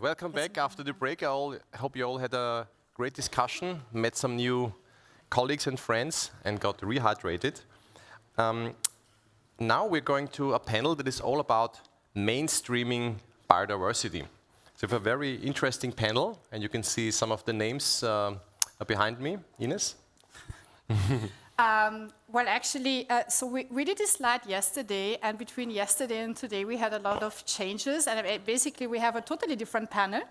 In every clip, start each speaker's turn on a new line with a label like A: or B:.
A: welcome back after the break. I hope you all had a great discussion, met some new colleagues and friends, and got rehydrated. Now we're going to a panel that is all about mainstreaming biodiversity. So we have a very interesting panel, and you can see some of the names behind me. Ines?
B: Well, actually, so we did a slide yesterday, and between yesterday and today, we had a lot of changes, and basically we have a totally different panel.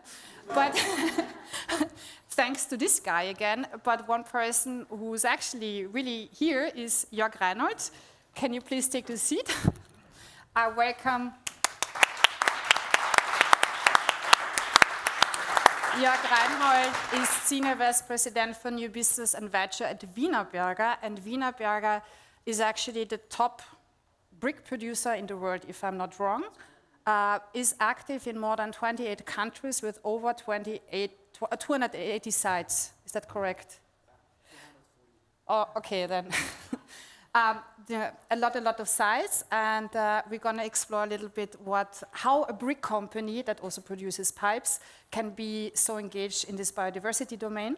B: But thanks to this guy again, but one person who's actually really here is Jörg Reinold. Can you please take the seat? I welcome Jörg Reinold is Senior Vice President for New Business and Venture at Wienerberger, and Wienerberger is actually the top brick producer in the world, if I'm not wrong, is active in more than 28 countries with over 280 sites. Is that correct? Oh, okay then. A lot of sites, and we're going to explore a little bit how a brick company that also produces pipes can be so engaged in this biodiversity domain.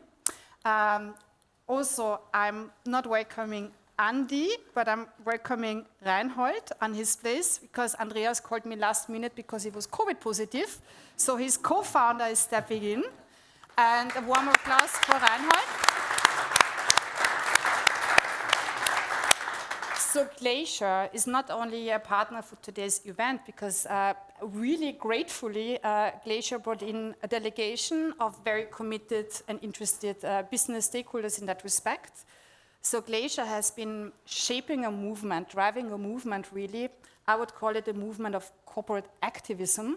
B: Also, I'm not welcoming Andy, but I'm welcoming Rainhard on his place, because Andreas called me last minute because he was COVID positive. So his co-founder is stepping in. And a warm applause for Rainhard. So Glacier is not only a partner for today's event, because really gratefully, Glacier brought in a delegation of very committed and interested business stakeholders in that respect. So Glacier has been shaping a movement, driving a movement really. I would call it a movement of corporate activism.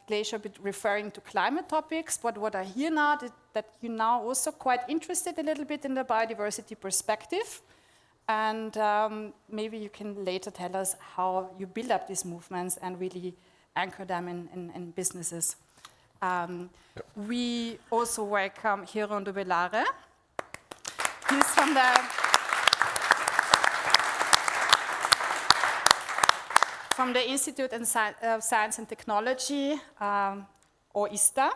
B: Glacier referring to climate topics, but what I hear now that you're now also quite interested a little bit in the biodiversity perspective. And maybe you can later tell us how you build up these movements and really anchor them in businesses. We also welcome Jeroen Dobbelaere. He's from the Institute of Science and Technology, or ISTA.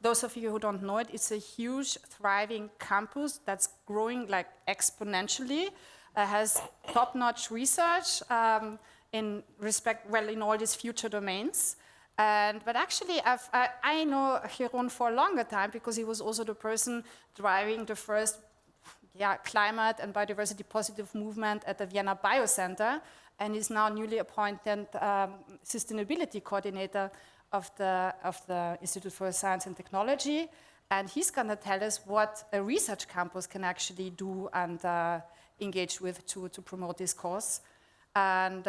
B: Those of you who don't know it, it's a huge, thriving campus that's growing like exponentially. Has top-notch research in all these future domains. But actually, I know Jeroen for a longer time because he was also the person driving the first climate and biodiversity-positive movement at the Vienna Biocenter, and is now newly appointed sustainability coordinator of the Institute for Science and Technology, and he's going to tell us what a research campus can actually do and engage with to promote this cause. And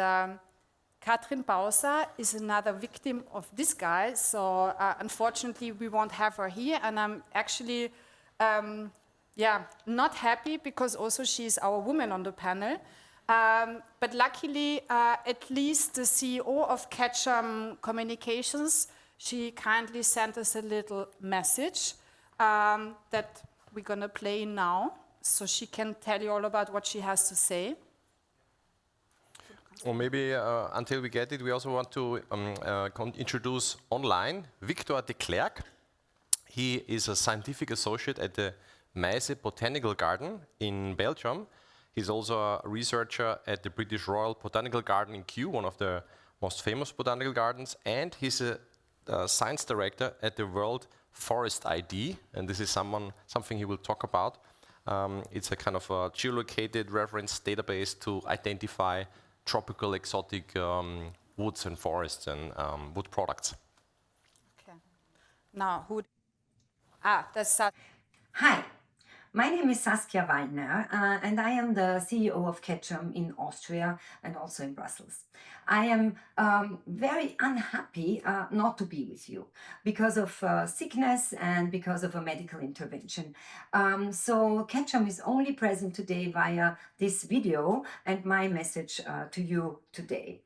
B: Katrin Bauser is another victim of this guy, so unfortunately we won't have her here, and I'm actually not happy because also she's our woman on the panel. But luckily, at least the CEO of Ketchum Communications, she kindly sent us a little message that we're going to play now, so she can tell you all about what she has to say.
A: Or maybe until we get it, we also want to introduce online Victor Deklerck. He is a scientific associate at the Meise Botanical Garden in Belgium. He's also a researcher at the British Royal Botanical Garden in Kew, one of the most famous botanical gardens, and he's a science director at the World Forest ID, and this is something he will talk about. It's a kind of a geolocated reference database to identify tropical exotic woods and forests and wood products.
B: Okay. Now, that's
C: Hi. My name is Saskia Wallner, and I am the CEO of Ketchum in Austria and also in Brussels. I am very unhappy not to be with you because of sickness and because of a medical intervention. So Ketchum is only present today via this video and my message to you today.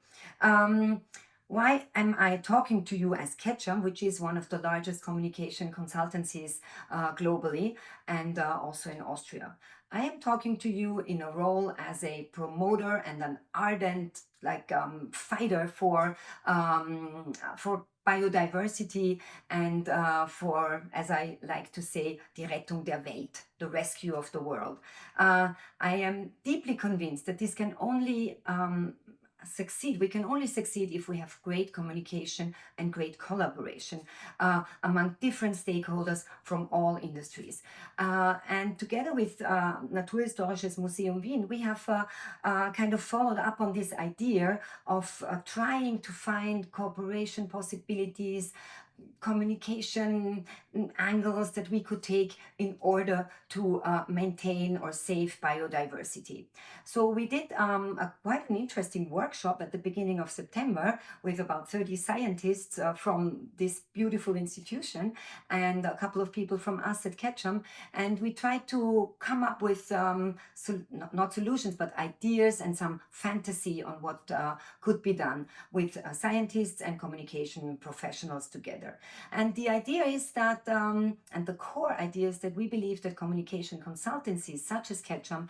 C: Why am I talking to you as Ketchum, which is one of the largest communication consultancies globally and also in Austria? I am talking to you in a role as a promoter and an ardent fighter for biodiversity and for, as I like to say, die Rettung der Welt, the rescue of the world. I am deeply convinced that this can only succeed. We can only succeed if we have great communication and great collaboration among different stakeholders from all industries. And together with Natural History Museum Wien, we have kind of followed up on this idea of trying to find cooperation possibilities, communication angles that we could take in order to maintain or save biodiversity. So we did quite an interesting workshop at the beginning of September with about 30 scientists from this beautiful institution and a couple of people from us at Ketchum, and we tried to come up with not solutions but ideas and some fantasy on what could be done with scientists and communication professionals together. And the idea is that, and the core idea is that we believe that communication consultancies such as Ketchum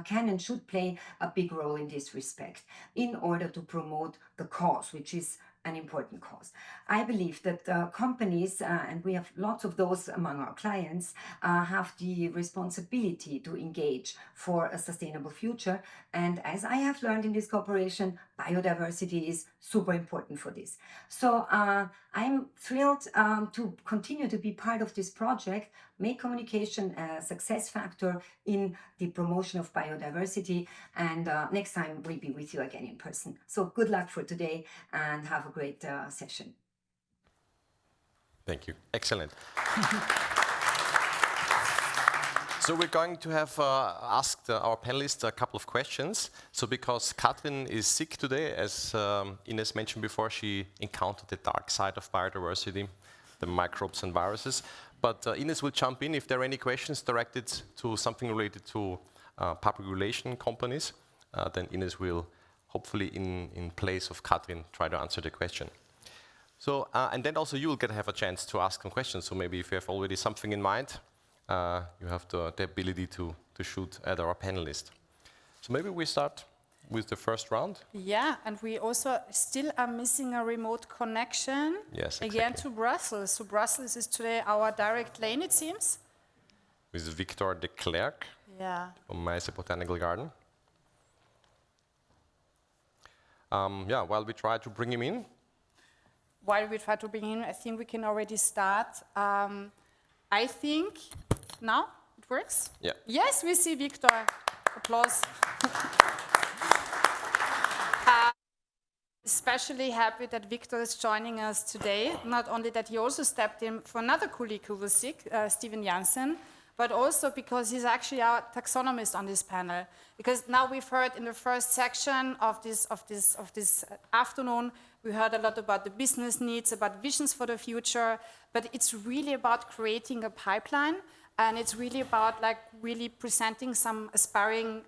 C: can and should play a big role in this respect in order to promote the cause, which is an important cause. I believe that companies, and we have lots of those among our clients, have the responsibility to engage for a sustainable future. And as I have learned in this cooperation, biodiversity is super important for this. So I'm thrilled to continue to be part of this project, make communication a success factor in the promotion of biodiversity. And next time we'll be with you again in person. So good luck for today and have a great session.
A: Thank you. Excellent. So we're going to have asked our panelists a couple of questions. So because Katrin is sick today, as Ines mentioned before, she encountered the dark side of biodiversity, the microbes and viruses. But Ines will jump in if there are any questions directed to something related to public relation companies. Then Ines will, hopefully in place of Katrin, try to answer the question. So, and then also you will have a chance to ask some questions. So maybe if you have already something in mind, you have the ability to shoot at our panelists. So maybe we start with the first round.
B: Yeah, and we also still are missing a remote connection.
A: Yes, exactly.
B: Again to Brussels. So Brussels is today our direct lane, it seems.
A: With Victor Deklerck from Meise Botanical Garden. Yeah, while we try to bring him in.
B: While we try to bring him in, I think we can already start. I think now it works?
A: Yeah.
B: Yes, we see Victor. Applause. Especially happy that Victor is joining us today. Not only that he also stepped in for another colleague who was sick, Steven Janssen, but also because he's actually our taxonomist on this panel. Because now we've heard in the first section of this afternoon, we heard a lot about the business needs, about visions for the future, but it's really about creating a pipeline, and it's really about really presenting some aspiring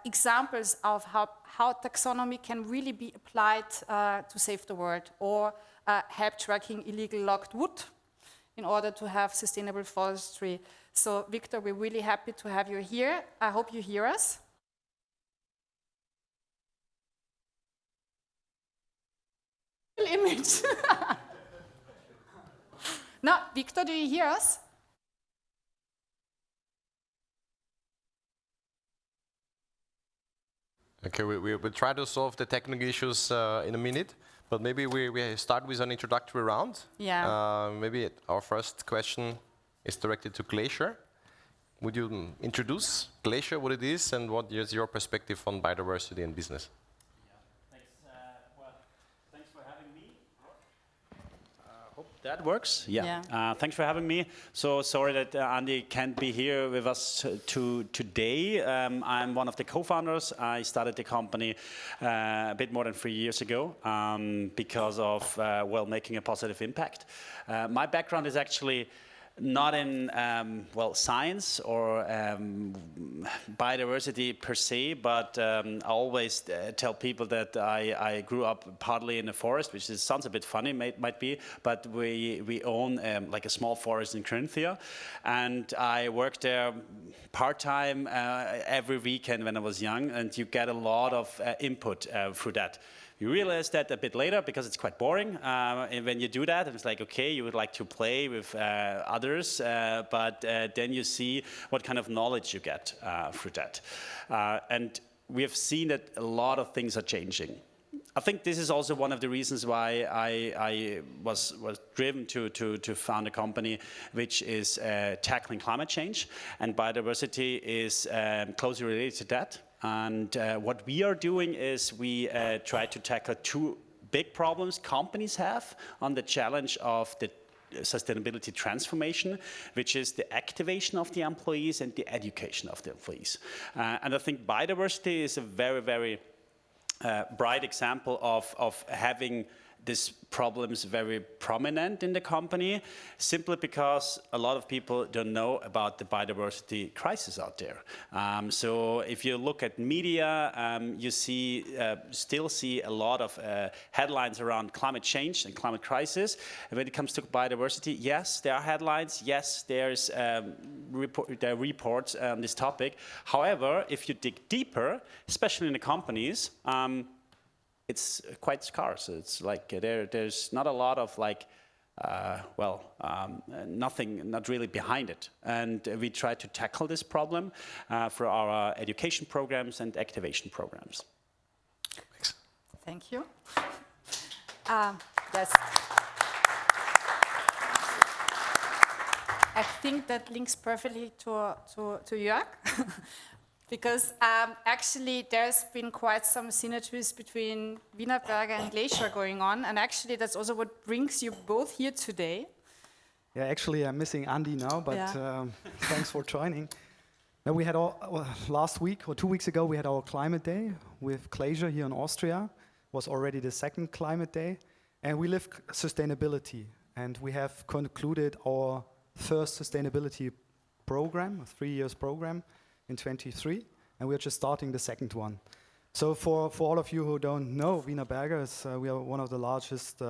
B: examples of how taxonomy can really be applied to save the world, or help tracking illegal logged wood in order to have sustainable forestry. So Victor, we're really happy to have you here. I hope you hear us. Image. No, Victor, do you hear us?
A: Okay, we'll try to solve the technical issues in a minute, but maybe we start with an introductory round.
B: Yeah.
A: Maybe our first question is directed to Glacier. Would you introduce Glacier, what it is, and what is your perspective on biodiversity and business?
D: Thanks for having me. Hope that works. Yeah. Thanks for having me. So sorry that Andy can't be here with us today. I'm one of the co-founders. I started the company a bit more than 3 years ago because of making a positive impact. My background is actually not in science or biodiversity per se, but I always tell people that I grew up partly in a forest, which sounds a bit funny, might be, but we own like a small forest in Corinthia, and I worked there part-time every weekend when I was young, and you get a lot of input through that. You realize that a bit later because it's quite boring. And when you do that, it's like, okay, you would like to play with others, but then you see what kind of knowledge you get through that. And we have seen that a lot of things are changing. I think this is also one of the reasons why I was driven to found a company which is tackling climate change, and biodiversity is closely related to that. And what we are doing is we try to tackle two big problems companies have on the challenge of the sustainability transformation, which is the activation of the employees and the education of the employees. And I think biodiversity is a very, very bright example of having these problems very prominent in the company, simply because a lot of people don't know about the biodiversity crisis out there. So if you look at media, you still see a lot of headlines around climate change and climate crisis. And when it comes to biodiversity, yes, there are headlines. Yes, there are reports on this topic. However, if you dig deeper, especially in the companies, it's quite scarce. It's like there's not a lot of nothing, not really behind it. And we try to tackle this problem for our education programs and activation programs.
A: Thanks.
B: Thank you. Yes. I think that links perfectly to Jörg. Because actually there's been quite some synergies between Wienerberger and Glacier going on, and actually that's also what brings you both here today.
E: Yeah, actually I'm missing Andy now, but thanks for joining. Now we had last week or 2 weeks ago we had our climate day with Glacier here in Austria. It was already the second climate day, and we live sustainability, and we have concluded our first sustainability program, a 3 years program, in 23, and we're just starting the second one. So for all of you who don't know, Wienerberger we are one of the largest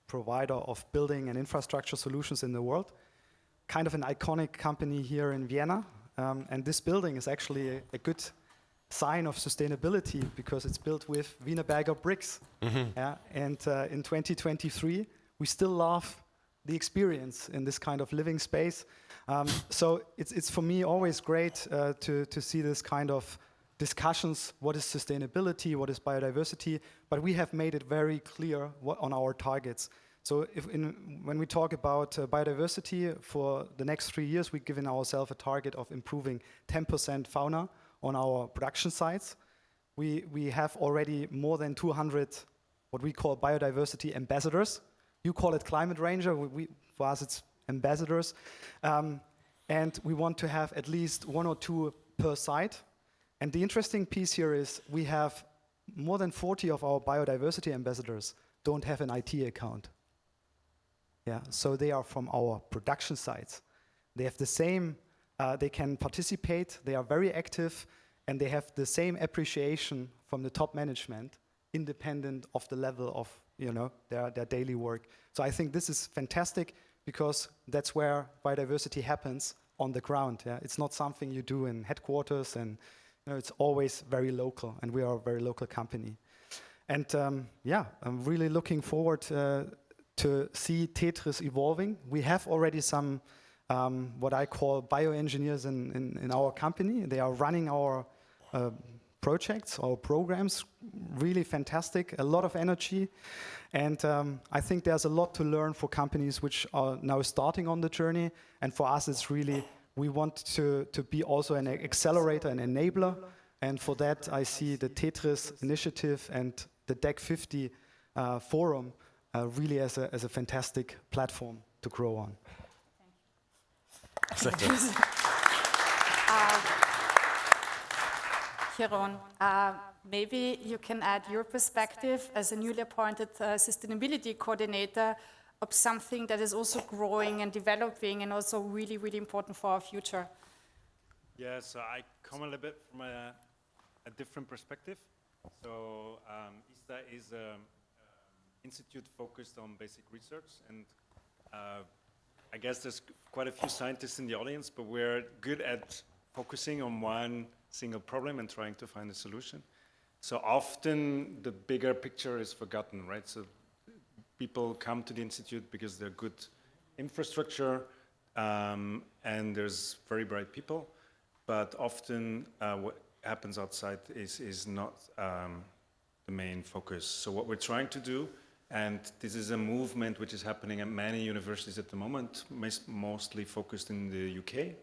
E: provider of building and infrastructure solutions in the world. Kind of an iconic company here in Vienna, and this building is actually a good sign of sustainability because it's built with Wienerberger bricks. Yeah? And in 2023, we still love the experience in this kind of living space. So it's for me always great to see this kind of discussions, what is sustainability, what is biodiversity, but we have made it very clear on our targets. So when we talk about biodiversity, for the next 3 years, we've given ourselves a target of improving 10% fauna on our production sites. We have already more than 200 what we call biodiversity ambassadors. You call it climate ranger, for us it's ambassadors. And we want to have at least 1 or 2 per site. And the interesting piece here is we have more than 40 of our biodiversity ambassadors don't have an IT account. Yeah, so they are from our production sites. They have the same, they can participate, they are very active, and they have the same appreciation from the top management, independent of the level of their daily work. So I think this is fantastic because that's where biodiversity happens on the ground. Yeah? It's not something you do in headquarters, and it's always very local, and we are a very local company. And I'm really looking forward to see TETTRIs evolving. We have already some what I call bioengineers in our company. They are running our projects, our programs, really fantastic, a lot of energy. And I think there's a lot to learn for companies which are now starting on the journey. And for us, it's really, we want to be also an accelerator, an enabler. And for that, I see the TETTRIs initiative and the DEC 50 forum really as a fantastic platform to grow on.
A: Thank you.
B: Jeroen, maybe you can add your perspective as a newly appointed sustainability coordinator of something that is also growing and developing and also really, really important for our future.
F: Yeah, so I come a little bit from a different perspective. So ISTA is an institute focused on basic research, and I guess there's quite a few scientists in the audience, but we're good at focusing on one single problem and trying to find a solution. So often the bigger picture is forgotten, right? So people come to the institute because they're good infrastructure and there's very bright people, but often what happens outside is not the main focus. So what we're trying to do, and this is a movement which is happening at many universities at the moment, mostly focused in the UK.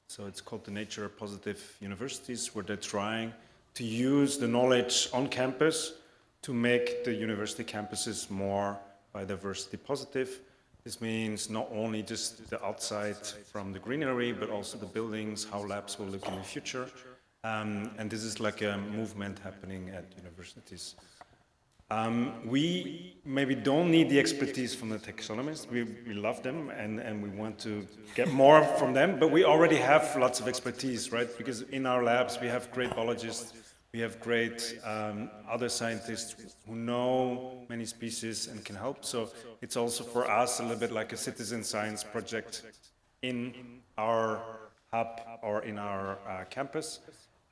F: So it's called the Nature Positive Universities, where they're trying to use the knowledge on campus to make the university campuses more biodiversity positive. This means not only just the outside from the greenery, but also the buildings, how labs will look in the future. And this is like a movement happening at universities. We maybe don't need the expertise from the taxonomists. We love them and we want to get more from them, but we already have lots of expertise, right? Because in our labs we have great biologists, we have great other scientists who know many species and can help. So it's also for us a little bit like a citizen science project in our hub or in our campus.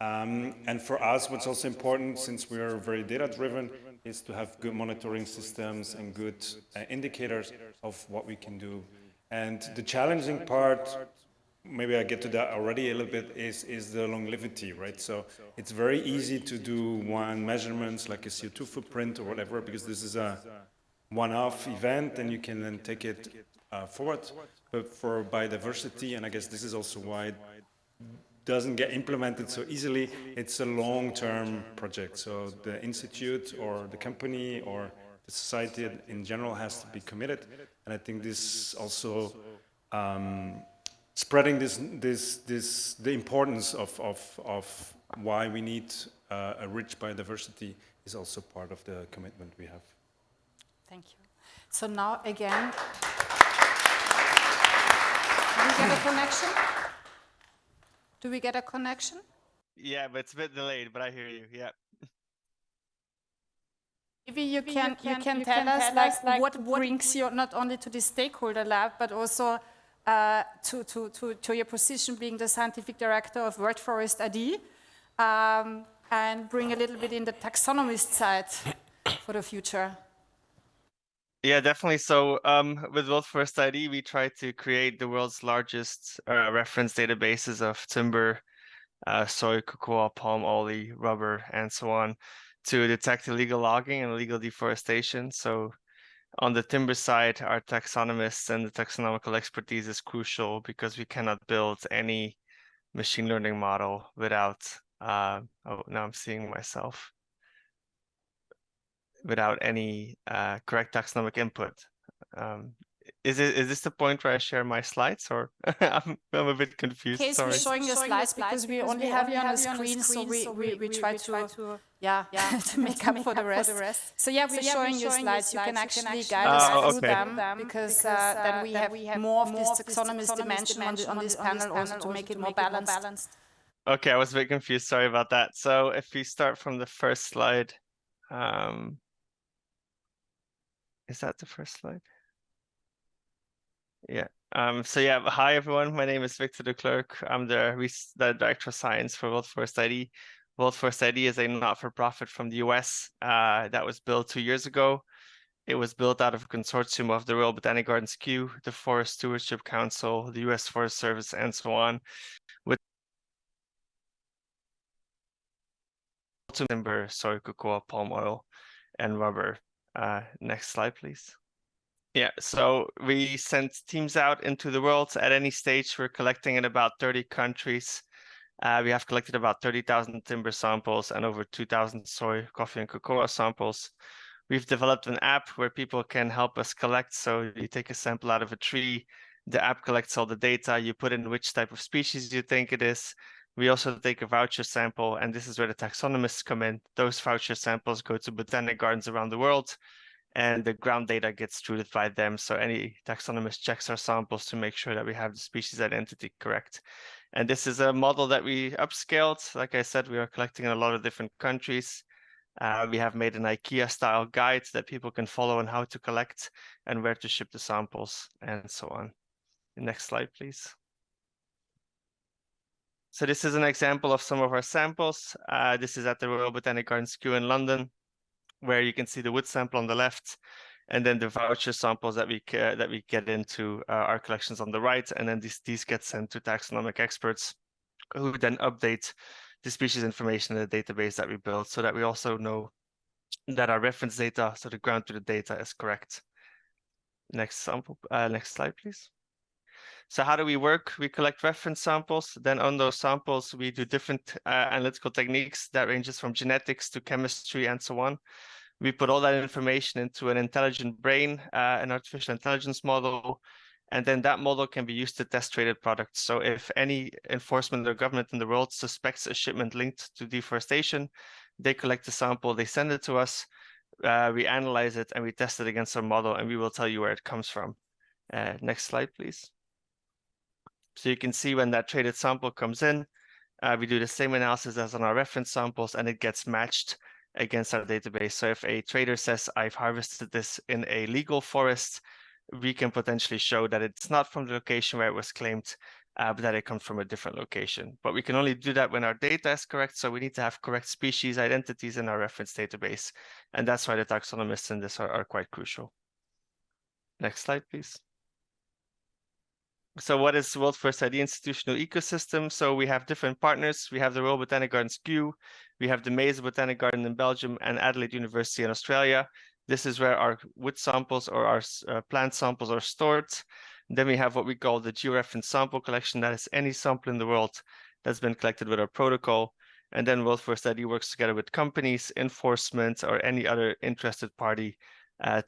F: And for us, what's also important, since we are very data-driven, is to have good monitoring systems and good indicators of what we can do. And the challenging part, maybe I get to that already a little bit, is the longevity, right? So it's very easy to do one measurements like a CO2 footprint or whatever, because this is a one-off event and you can then take it forward. But for biodiversity, and I guess this is also why it doesn't get implemented so easily, it's a long-term project. So the institute or the company or the society in general has to be committed. And I think this also spreading the importance of why we need a rich biodiversity is also part of the commitment we have.
B: Thank you. So now again, do we get a connection? Do we get a connection?
G: Yeah, but it's a bit delayed, but I hear you, yeah.
B: Maybe you can tell us like what brings you not only to the stakeholder lab, but also to your position being the scientific director of World Forest AD, and bring a little bit in the taxonomist side for the future.
G: Yeah, definitely. So with World Forest ID, we try to create the world's largest reference databases of timber, soy, cocoa, palm oil, rubber, and so on, to detect illegal logging and illegal deforestation. So on the timber side, our taxonomists and the taxonomical expertise is crucial because we cannot build any machine learning model without, oh, now I'm seeing myself, without any correct taxonomic input. Is this the point where I share my slides, or I'm a bit confused?
B: In case
G: sorry.
B: we're showing your slides because we only have you on the screen, so we try to to make up for the rest. So yeah, we're showing your slides. You can actually guide us through them, because then we have more of this taxonomist dimension on this panel also to make it more balanced.
G: Okay, I was a bit confused. Sorry about that. So if we start from the first slide, is that the first slide? Yeah. So yeah, hi everyone. My name is Victor Deklerck. I'm the Director of Science for World Forest ID. World Forest ID is a not-for-profit from the US that was built 2 years ago. It was built out of a consortium of the Royal Botanic Gardens Kew, the Forest Stewardship Council, the US Forest Service, and so on, with timber, soy, cocoa, palm oil, and rubber. Next slide, please. Yeah, so we sent teams out into the world at any stage. We're collecting in about 30 countries. We have collected about 30,000 timber samples and over 2,000 soy, coffee, and cocoa samples. We've developed an app where people can help us collect. So you take a sample out of a tree, the app collects all the data, you put in which type of species you think it is. We also take a voucher sample, and this is where the taxonomists come in. Those voucher samples go to botanic gardens around the world, and the ground data gets treated by them. So any taxonomist checks our samples to make sure that we have the species identity correct. And this is a model that we upscaled. Like I said, we are collecting in a lot of different countries. We have made an IKEA-style guide that people can follow on how to collect and where to ship the samples and so on. The next slide, please. So this is an example of some of our samples. This is at the Royal Botanic Gardens Kew in London, where you can see the wood sample on the left, and then the voucher samples that we get into our collections on the right, and then these get sent to taxonomic experts, who then update the species information in the database that we built, so that we also know that our reference data, so the ground truth data, is correct. Next slide, please. So how do we work? We collect reference samples. Then on those samples, we do different analytical techniques that ranges from genetics to chemistry and so on. We put all that information into an intelligent brain, an artificial intelligence model, and then that model can be used to test traded products. So if any enforcement or government in the world suspects a shipment linked to deforestation, they collect the sample, they send it to us, we analyze it, and we test it against our model, and we will tell you where it comes from. Next slide, please. So you can see when that traded sample comes in, we do the same analysis as on our reference samples, and it gets matched against our database. So if a trader says, I've harvested this in a legal forest, we can potentially show that it's not from the location where it was claimed, but that it comes from a different location. But we can only do that when our data is correct, so we need to have correct species identities in our reference database. And that's why the taxonomists in this are quite crucial. Next slide, please. So what is World First ID institutional ecosystem? So we have different partners. We have the Royal Botanic Gardens Kew, we have the Meise Botanic Garden in Belgium, and Adelaide University in Australia. This is where our wood samples or our plant samples are stored. Then we have what we call the georeference sample collection. That is any sample in the world that's been collected with our protocol. And then World First ID works together with companies, enforcement, or any other interested party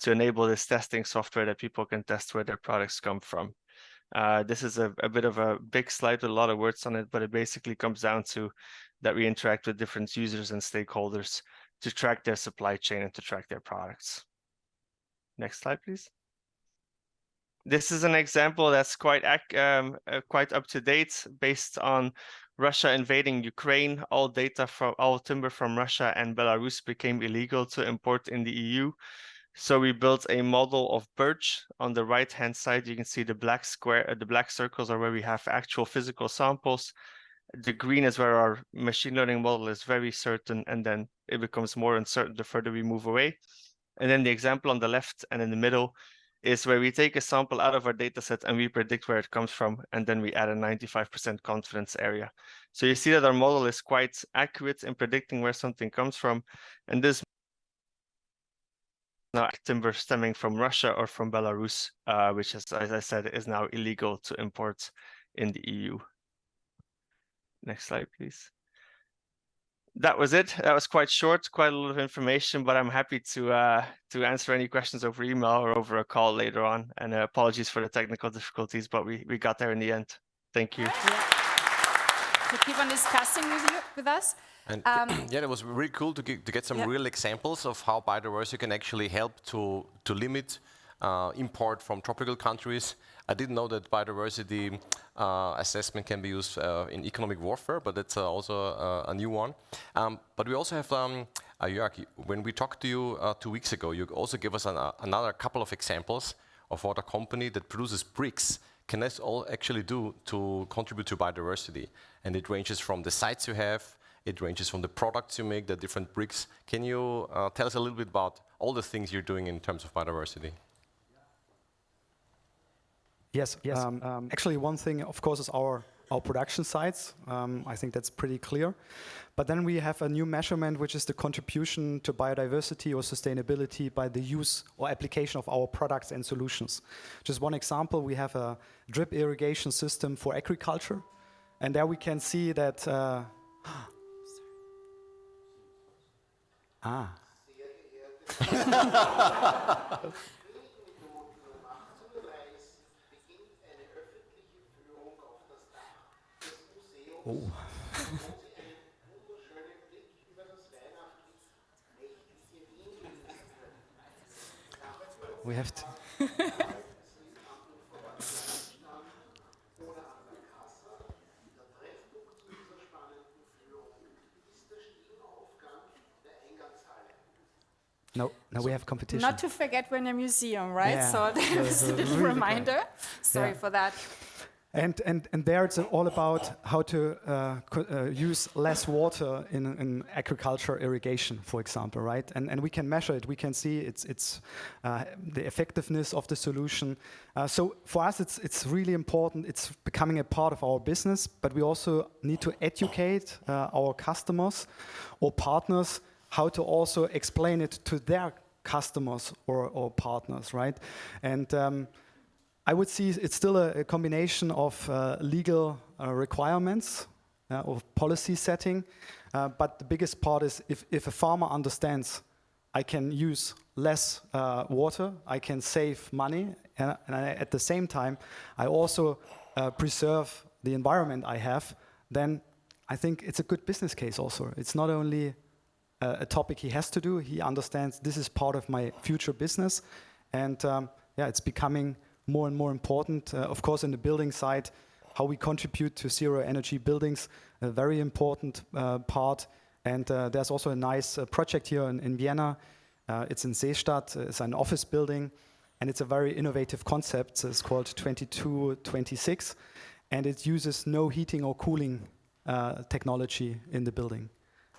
G: to enable this testing software that people can test where their products come from. This is a bit of a big slide with a lot of words on it, but it basically comes down to that we interact with different users and stakeholders to track their supply chain and to track their products. Next slide, please. This is an example that's quite up to date based on Russia invading Ukraine. All timber from Russia and Belarus became illegal to import in the EU. So we built a model of birch. On the right-hand side, you can see the black square, the black circles are where we have actual physical samples. The green is where our machine learning model is very certain, and then it becomes more uncertain the further we move away. And then the example on the left and in the middle is where we take a sample out of our data set and we predict where it comes from, and then we add a 95% confidence area. So you see that our model is quite accurate in predicting where something comes from, and this now timber stemming from Russia or from Belarus, which is, as I said, is now illegal to import in the EU. Next slide, please. That was it. That was quite short, quite a lot of information, but I'm happy to answer any questions over email or over a call later on. And apologies for the technical difficulties, but we got there in the end. Thank you.
B: Yeah. To keep on discussing with us.
A: And yeah, it was really cool to get some real examples of how biodiversity can actually help to limit import from tropical countries. I didn't know that biodiversity assessment can be used in economic warfare, but that's also a new one. But we also have, Jörg, when we talked to you 2 weeks ago, you also gave us another couple of examples of what a company that produces bricks can all actually do to contribute to biodiversity. And it ranges from the sites you have, it ranges from the products you make, the different bricks. Can you tell us a little bit about all the things you're doing in terms of biodiversity?
E: Yes. Actually, one thing, of course, is our production sites. I think that's pretty clear. But then we have a new measurement, which is the contribution to biodiversity or sustainability by the use or application of our products and solutions. Just one example, we have a drip irrigation system for agriculture. And there we can see that... Oh. We have to. No, we have competition.
B: Not to forget we're in a museum, right?
E: Yeah.
B: So there's a little reminder. Sorry for that.
E: And there it's all about how to use less water in agriculture irrigation, for example, right? And we can measure it. We can see it's the effectiveness of the solution. So for us, it's really important. It's becoming a part of our business, but we also need to educate our customers or partners how to also explain it to their customers or partners, right? And I would see it's still a combination of legal requirements of policy setting, but the biggest part is if a farmer understands I can use less water, I can save money, and at the same time I also preserve the environment I have, then I think it's a good business case also. It's not only a topic he has to do, he understands this is part of my future business, and yeah, it's becoming more and more important. Of course, in the building side, how we contribute to zero energy buildings, a very important part. And there's also a nice project here in Vienna. It's in Seestadt. It's an office building, and it's a very innovative concept. It's called 2226, and it uses no heating or cooling technology in the building,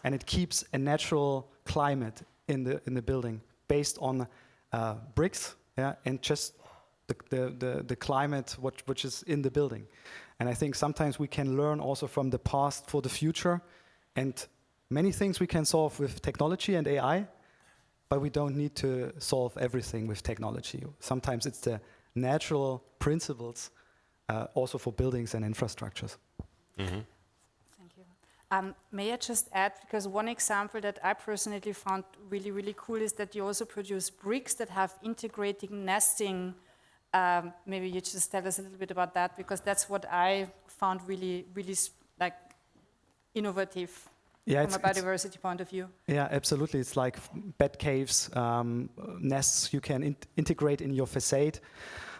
E: and it keeps a natural climate in the building based on bricks, yeah, and just the climate which is in the building. And I think sometimes we can learn also from the past for the future, and many things we can solve with technology and AI, but we don't need to solve everything with technology. Sometimes it's the natural principles also for buildings and infrastructures.
B: Thank you. May I just add, because one example that I personally found really, really cool is that you also produce bricks that have integrating nesting. Maybe you just tell us a little bit about that, because that's what I found really, really like innovative from a biodiversity point of view.
E: Yeah, absolutely. It's like bat caves, nests you can integrate in your facade.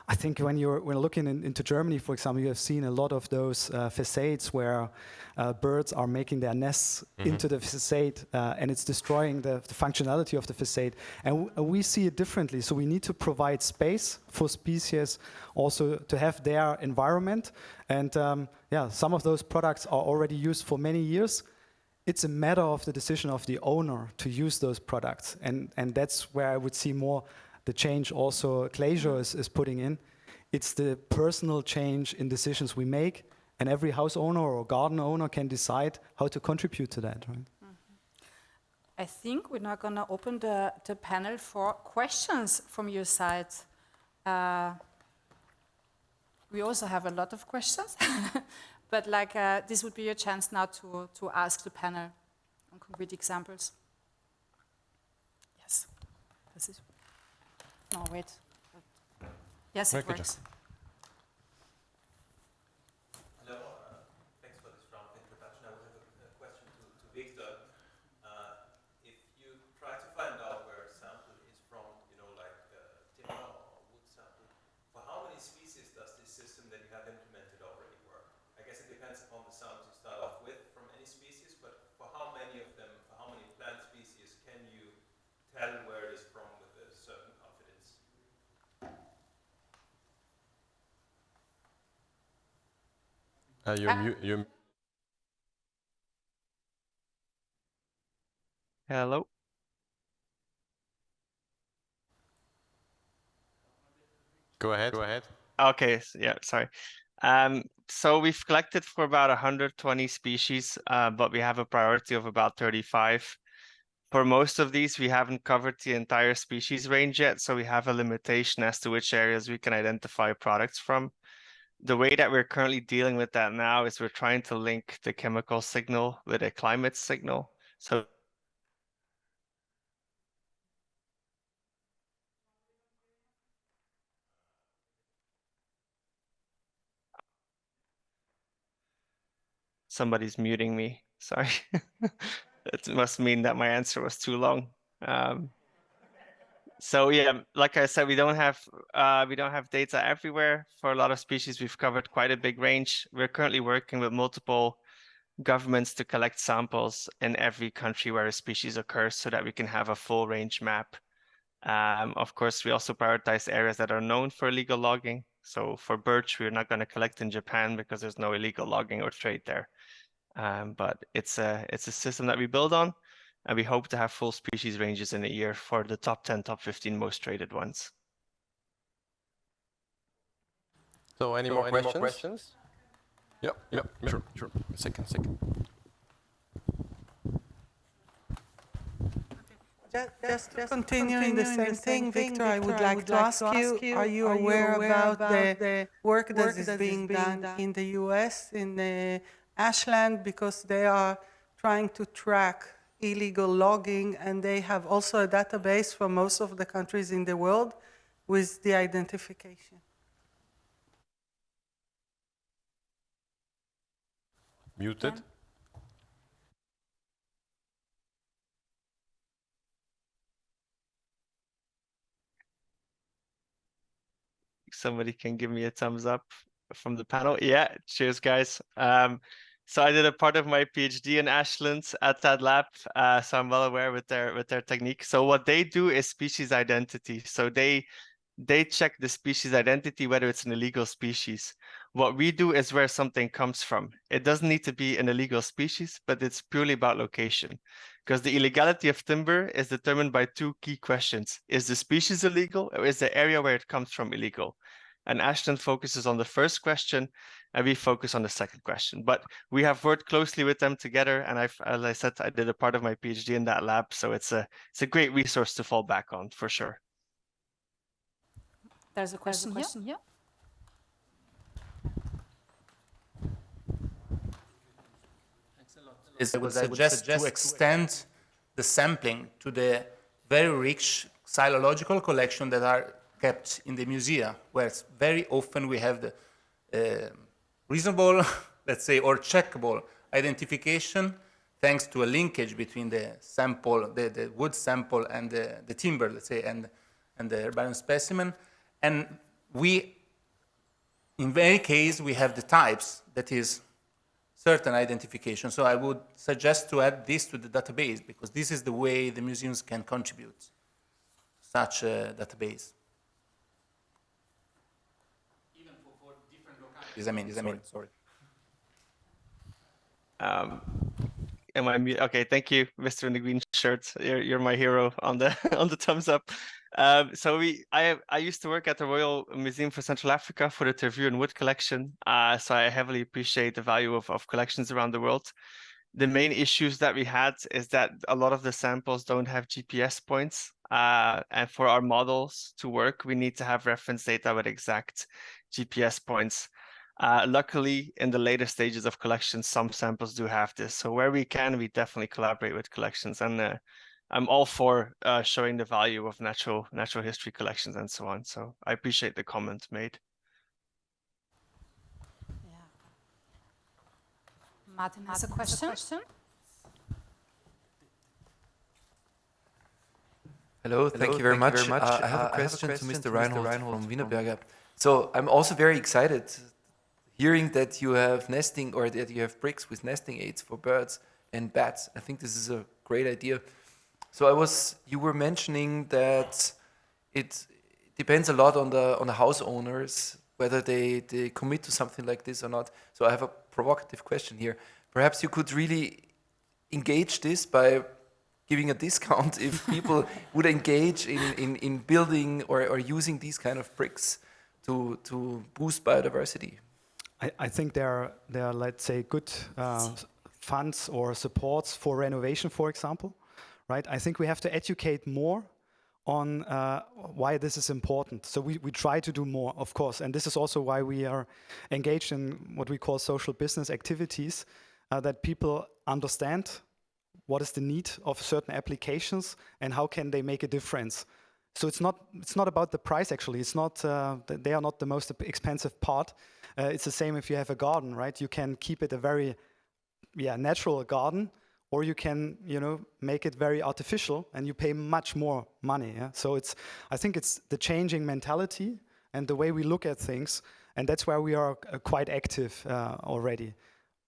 E: I think when you're looking into Germany, for example, you have seen a lot of those facades where birds are making their nests into the facade, and it's destroying the functionality of the facade. And we see it differently. So we need to provide space for species also to have their environment. And yeah, some of those products are already used for many years. It's a matter of the decision of the owner to use those products. And that's where I would see more the change also Glacier is putting in. It's the personal change in decisions we make, and every house owner or garden owner can decide how to contribute to that. Right?
B: I think we're now going to open the panel for questions from your side. We also have a lot of questions, but like this would be your chance now to ask the panel on concrete examples. Yes, this is. No, wait. Yes, it works.
H: Hello, thanks for this round of introduction. I would have a question to Victor. If you try to find out where a sample is from, you know, like timber or wood sample, for how many species does this system that you have implemented already work? I guess it depends upon the samples you start off with from any species, but for how many of them, for how many plant species can you tell where it is from with a certain confidence?
G: Hello.
A: Go ahead.
G: Okay, yeah, sorry. So we've collected for about 120 species, but we have a priority of about 35. For most of these, we haven't covered the entire species range yet, so we have a limitation as to which areas we can identify products from. The way that we're currently dealing with that now is we're trying to link the chemical signal with a climate signal. So somebody's muting me, sorry. It must mean that my answer was too long. So yeah, like I said, we don't have data everywhere. For a lot of species, we've covered quite a big range. We're currently working with multiple governments to collect samples in every country where a species occurs so that we can have a full range map. Of course, we also prioritize areas that are known for illegal logging, So for birch, we're not going to collect in Japan because there's no illegal logging or trade there. But it's a system that we build on, and we hope to have full species ranges in a year for the top 10, top 15 most traded ones.
A: So any more questions? Yep, sure. Second.
I: Just continuing the same thing, Victor, I would like to ask you, are you aware about the work that is being done in the US, in the Ashland, because they are trying to track illegal logging, and they have also a database for most of the countries in the world with the identification?
A: Muted.
G: Somebody can give me a thumbs up from the panel. Yeah, cheers, guys. So I did a part of my PhD in Ashland at that lab, so I'm well aware with their technique. So what they do is species identity. So they check the species identity, whether it's an illegal species. What we do is where something comes from. It doesn't need to be an illegal species, but it's purely about location. Because the illegality of timber is determined by two key questions. Is the species illegal, or is the area where it comes from illegal? And Ashton focuses on the first question, and we focus on the second question. But we have worked closely with them together, and as I said, I did a part of my PhD in that lab, so it's a great resource to fall back on, for sure.
B: There's a question here.
J: I would suggest to extend the sampling to the very rich xylological collection that are kept in the musea, where very often we have the reasonable, let's say, or checkable identification thanks to a linkage between the sample, the wood sample and the timber, let's say, and the herbarium specimen. And we, in any case, we have the types, that is certain identification. So I would suggest to add this to the database, because this is the way the museums can contribute to such a database. Even for different localities. Sorry.
G: Am I mute? Okay, thank you, Mr. in the green shirt. You're my hero on the on the thumbs up. So I used to work at the Royal Museum for Central Africa for the Tervuur and Wood collection. So I heavily appreciate the value of collections around the world. The main issues that we had is that a lot of the samples don't have GPS points. And for our models to work, we need to have reference data with exact GPS points. Luckily, in the later stages of collections, some samples do have this. So where we can, we definitely collaborate with collections. And I'm all for showing the value of natural history collections and so on. So I appreciate the comment made.
B: Yeah. Martin has a question.
K: Hello, thank you very much. I have a question to Mr. Reinold from Wienerberger. So I'm also very excited hearing that you have nesting, or that you have bricks with nesting aids for birds and bats. I think this is a great idea. So you were mentioning that it depends a lot on the house owners whether they commit to something like this or not. So I have a provocative question here. Perhaps you could really engage this by giving a discount if people would engage in building or using these kind of bricks to boost biodiversity.
E: I think there are, let's say, good funds or supports for renovation, for example, right? I think we have to educate more on why this is important. So we try to do more, of course, and this is also why we are engaged in what we call social business activities, that people understand what is the need of certain applications and how can they make a difference. So it's not about the price, actually. It's not they are not the most expensive part. It's the same if you have a garden, right? You can keep it a very natural garden, or you can make it very artificial and you pay much more money. Yeah? So I think it's the changing mentality and the way we look at things, and that's where we are quite active already.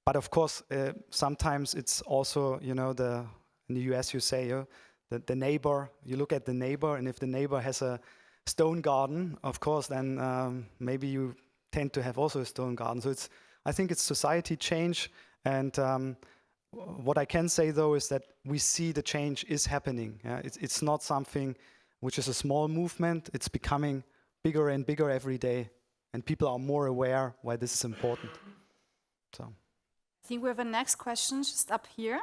E: But of course, sometimes it's also in the US you say the neighbor. You look at the neighbor, and if the neighbor has stone garden, of course, then maybe you tend to have also a stone garden. So I think it's society change, and what I can say though is that we see the change is happening. It's not something which is a small movement. It's becoming bigger and bigger every day, and people are more aware why this is important. So
B: I think we have a next question just up here.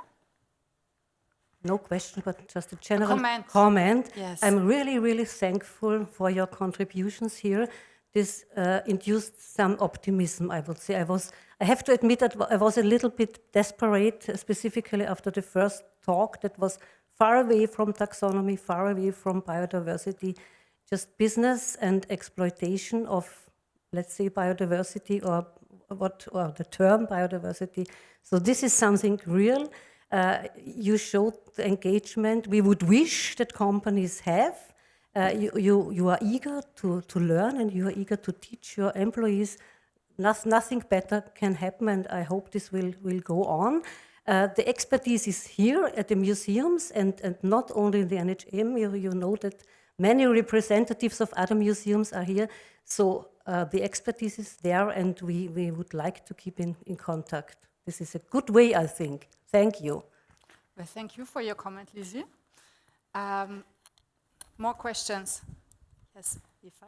L: No question, but just a general comment.
B: Yes.
L: I'm really, really thankful for your contributions here. This induced some optimism, I would say. I have to admit that I was a little bit desperate, specifically after the first talk that was far away from taxonomy, far away from biodiversity, just business and exploitation of, let's say, biodiversity or the term biodiversity. So this is something real. You showed the engagement we would wish that companies have. You are eager to learn, and you are eager to teach your employees. Nothing better can happen, and I hope this will go on. The expertise is here at the museums, and not only in the NHM. You know that many representatives of other museums are here. So the expertise is there, and we would like to keep in contact. This is a good way, I think. Thank you.
B: Well, thank you for your comment, Lizzie. More questions? Yes, Eva?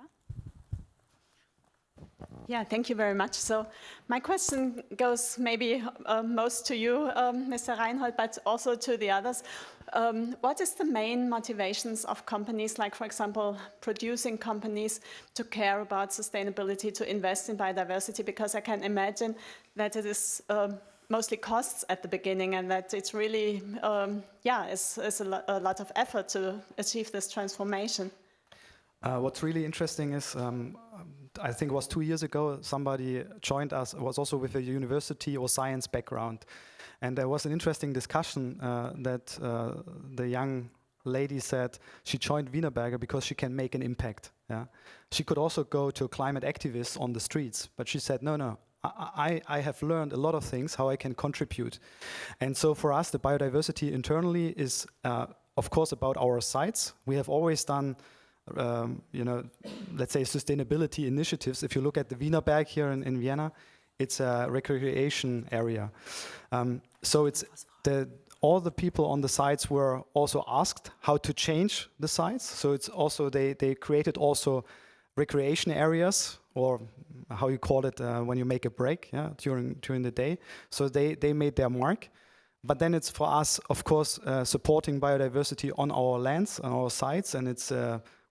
M: Yeah, thank you very much. So my question goes maybe most to you, Mr. Reinhold, but also to the others. What is the main motivations of companies, like, for example, producing companies, to care about sustainability, to invest in biodiversity? Because I can imagine that it is mostly costs at the beginning, and that it's really, it's a lot of effort to achieve this transformation.
E: What's really interesting is, I think it was 2 years ago, somebody joined us, was also with a university or science background. And there was an interesting discussion that the young lady said she joined Wienerberger because she can make an impact. Yeah? She could also go to climate activists on the streets, but she said, no, I have learned a lot of things, how I can contribute. And so for us, the biodiversity internally is, of course, about our sites. We have always done, let's say, sustainability initiatives. If you look at the Wienerberger here in Vienna, it's a recreation area. So it's all the people on the sites were also asked how to change the sites. So it's also, they created also recreation areas, or how you call it when you make a break, during the day. So they made their mark. But then it's for us, of course, supporting biodiversity on our lands, on our sites, and it's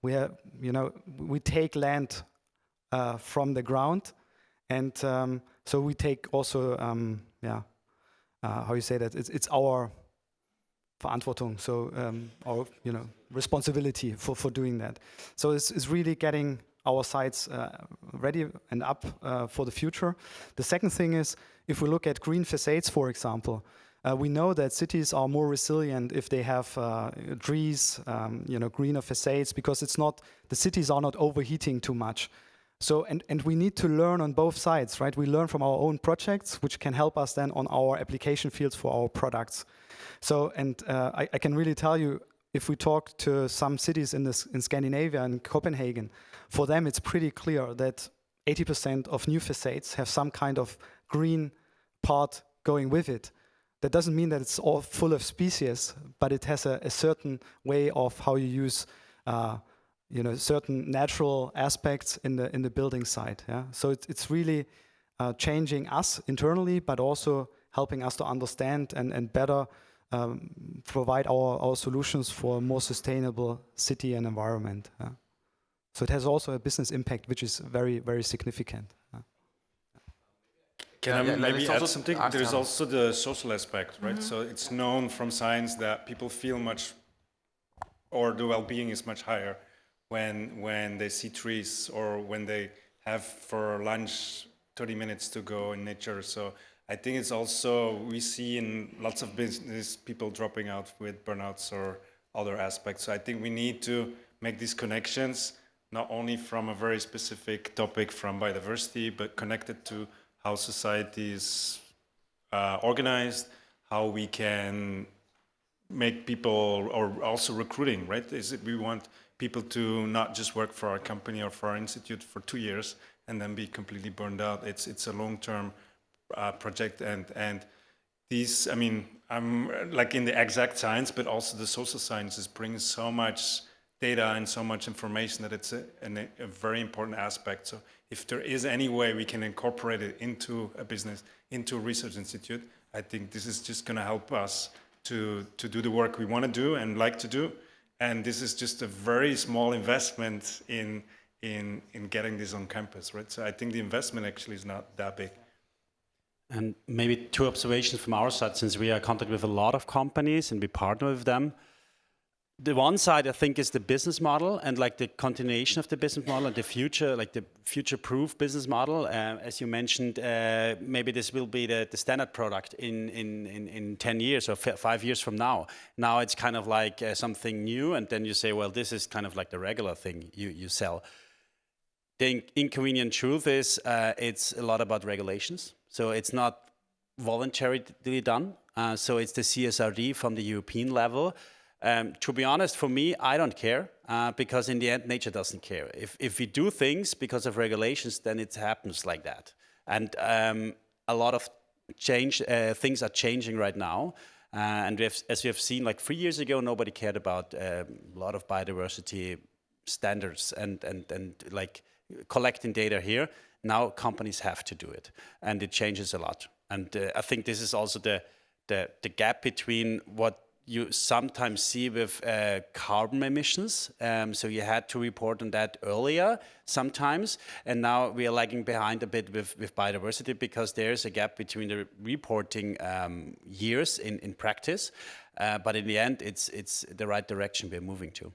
E: we take land from the ground, and so we take also how you say that? It's our Verantwortung, so our responsibility for doing that. So it's really getting our sites ready and up for the future. The second thing is, if we look at green facades, for example, we know that cities are more resilient if they have trees, greener facades, because the cities are not overheating too much. So, and we need to learn on both sides, right? We learn from our own projects, which can help us then on our application fields for our products. So, and I can really tell you, if we talk to some cities in Scandinavia and Copenhagen, for them it's pretty clear that 80% of new facades have some kind of green part going with it. That doesn't mean that it's all full of species, but it has a certain way of how you use certain natural aspects in the building site. Yeah? So it's really changing us internally, but also helping us to understand and better provide our solutions for a more sustainable city and environment. Yeah? So it has also a business impact, which is very, very significant. Yeah?
F: Can I maybe add something? There's also the social aspect, right? So it's known from science that people feel much, or the well-being is much higher when they see trees, or when they have for lunch 30 minutes to go in nature. So I think it's also, we see in lots of business people dropping out with burnouts or other aspects. So I think we need to make these connections, not only from a very specific topic from biodiversity, but connected to how society is organized, how we can make people, or also recruiting, right? people to not just work for our company or for our institute for 2 years and then be completely burned out. It's a long-term project, and these, I mean, I'm like in the exact science, but also the social sciences bring so much data and so much information that it's a very important aspect. So if there is any way we can incorporate it into a business, into a research institute, I think this is just going to help us to do the work we want to do and like to do. And this is just a very small investment in getting this on campus, right? So I think the investment actually is not that big.
D: And maybe 2 observations from our side, since we are in contact with a lot of companies and we partner with them. The one side, I think, is the business model and like the continuation of the business model and the future, like the future-proof business model. As you mentioned, maybe this will be the standard product in 10 years or 5 years from now. Now it's kind of like something new, and then you say, well, this is kind of like the regular thing you sell. The inconvenient truth is it's a lot about regulations. So it's not voluntarily done. So it's the CSRD from the European level. To be honest, for me, I don't care because in the end, nature doesn't care. If we do things because of regulations, then it happens like that. And a lot of things are changing right now. And as we have seen, like 3 years ago, nobody cared about a lot of biodiversity standards and like collecting data here. Now companies have to do it, and it changes a lot. And I think this is also the gap between what you sometimes see with carbon emissions. So you had to report on that earlier sometimes, and now we are lagging behind a bit with biodiversity because there's a gap between the reporting years in practice. But in the end, it's the right direction we're moving to.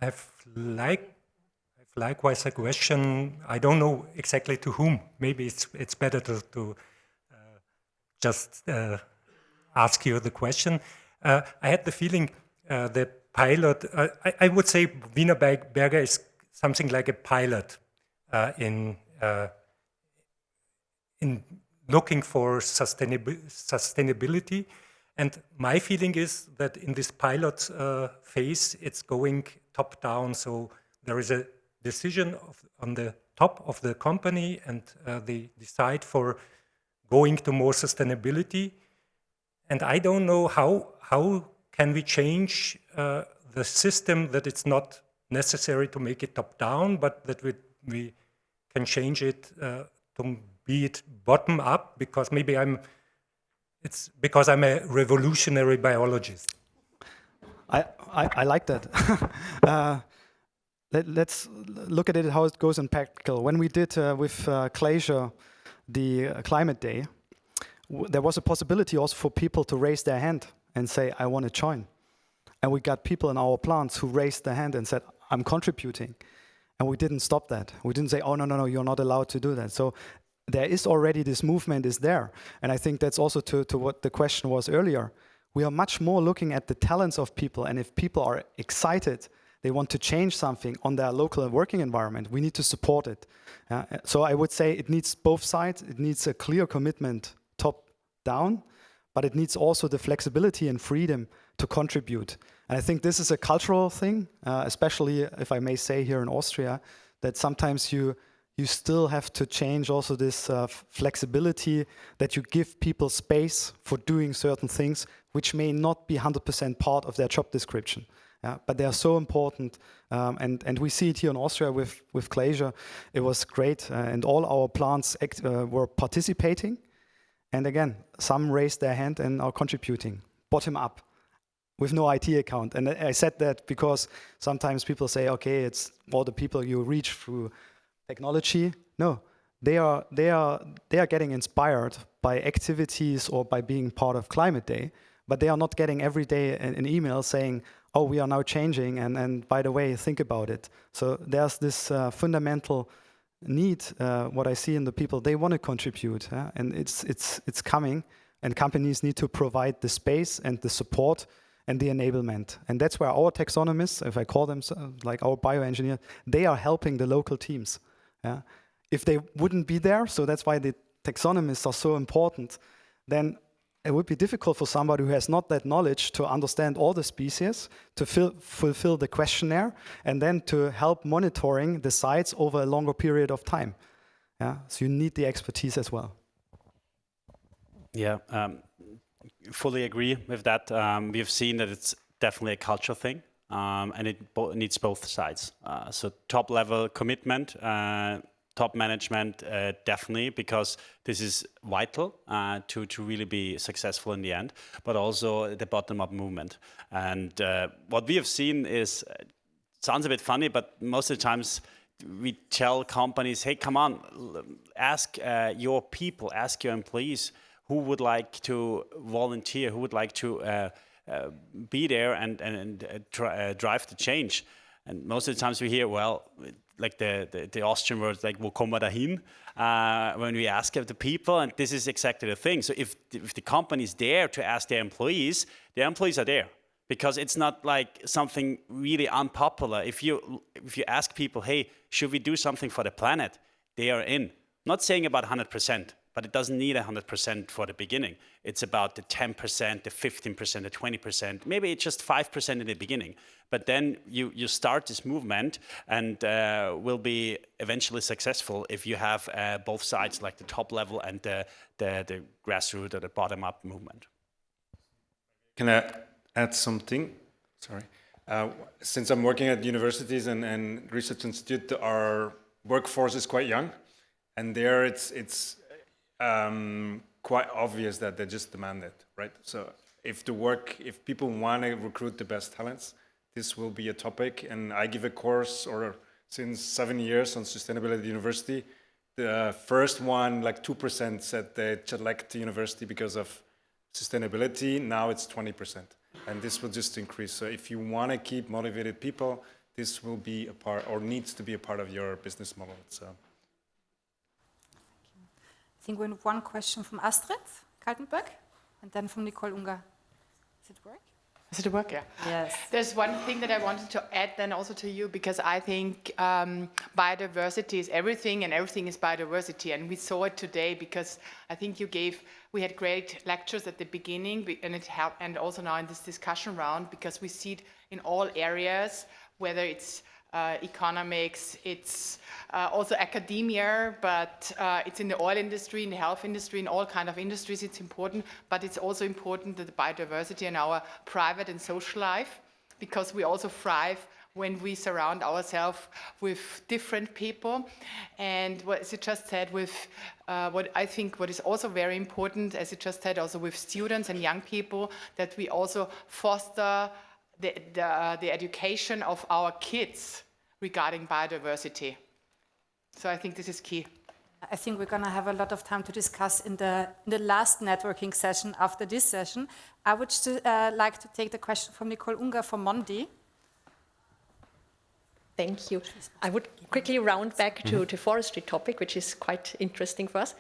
N: I have likewise a question. I don't know exactly to whom. Maybe it's better to just ask you the question. I had the feeling the pilot, I would say Wienerberger is something like a pilot in looking for sustainability. And my feeling is that in this pilot phase, it's going top down. So there is a decision on the top of the company, and they decide for going to more sustainability. And I don't know how can we change the system that it's not necessary to make it top down, but that we can change it to be it bottom up, because maybe it's because I'm a revolutionary biologist.
E: I like that. Let's look at it, how it goes in practical. When we did with Glacier the Climate Day, there was a possibility also for people to raise their hand and say, I want to join. And we got people in our plants who raised their hand and said, I'm contributing. And we didn't stop that. We didn't say, oh, no, you're not allowed to do that. So there is already, this movement is there. And I think that's also to what the question was earlier. We are much more looking at the talents of people. And if people are excited, they want to change something on their local working environment, we need to support it. So I would say it needs both sides. It needs a clear commitment top down, but it needs also the flexibility and freedom to contribute. And I think this is a cultural thing, especially if I may say here in Austria, that sometimes you still have to change also this flexibility, that you give people space for doing certain things which may not be 100% part of their job description. But they are so important, and we see it here in Austria with Glacier. It was great, and all our plants were participating. And again, some raised their hand and are contributing, bottom up, with no IT account. And I said that because sometimes people say, okay, it's all the people you reach through technology. No, they are getting inspired by activities or by being part of Climate Day, but they are not getting every day an email saying, oh, we are now changing, and by the way, think about it. So there's this fundamental need, what I see in the people, they want to contribute, and it's coming, and companies need to provide the space and the support and the enablement. And that's where our taxonomists, if I call them like our bioengineers, they are helping the local teams. If they wouldn't be there, so that's why the taxonomists are so important, then it would be difficult for somebody who has not that knowledge to understand all the species, to fulfill the questionnaire, and then to help monitoring the sites over a longer period of time. Yeah, so you need the expertise as well.
D: Yeah, fully agree with that. We've seen that it's definitely a culture thing, and it needs both sides. So top level commitment, top management, definitely, because this is vital to really be successful in the end, but also the bottom-up movement. And what we have seen is, sounds a bit funny, but most of the times we tell companies, hey, come on, ask your people, ask your employees who would like to volunteer, who would like to be there and drive the change. And most of the times we hear, well, like the Austrian words, like, wo kommen wir dahin? When we ask of the people, and this is exactly the thing. So if the company is there to ask their employees are there. Because it's not like something really unpopular. If you ask people, hey, should we do something for the planet? They are in. Not saying about 100%, but it doesn't need 100% for the beginning. It's about the 10%, the 15%, the 20%. Maybe it's just 5% in the beginning. But then you start this movement and will be eventually successful if you have both sides, like the top level and the grassroots or the bottom-up movement.
F: Can I add something? Sorry. Since I'm working at universities and research institute, our workforce is quite young, and there it's quite obvious that they just demand it, right? So if people want to recruit the best talents, this will be a topic. And I give a course since 7 years on sustainability at the university. The first one, like 2% said they select the university because of sustainability. Now it's 20%. And this will just increase. So if you want to keep motivated people, this will be a part, or needs to be a part of your business model. So.
B: I think we have one question from Astrid Kaltenberg, and then from Nicole Unger. Does it work?
O: Does it work? Yeah.
B: Yes.
O: There's one thing that I wanted to add then also to you, because I think biodiversity is everything, and everything is biodiversity. And we saw it today because I think we had great lectures at the beginning, and it helped, and also now in this discussion round, because we see it in all areas, whether it's economics, it's also academia, but it's in the oil industry, in the health industry, in all kind of industries it's important, but it's also important that the biodiversity in our private and social life, because we also thrive when we surround ourselves with different people. And as you just said, with what I think what is also very important, as you just said, also with students and young people, that we also foster the education of our kids regarding biodiversity. So I think this is key.
B: I think we're going to have a lot of time to discuss in the last networking session after this session. I would like to take the question from Nicole Unger from Mondi.
P: Thank you. I would quickly round back to the forestry topic, which is quite interesting for us.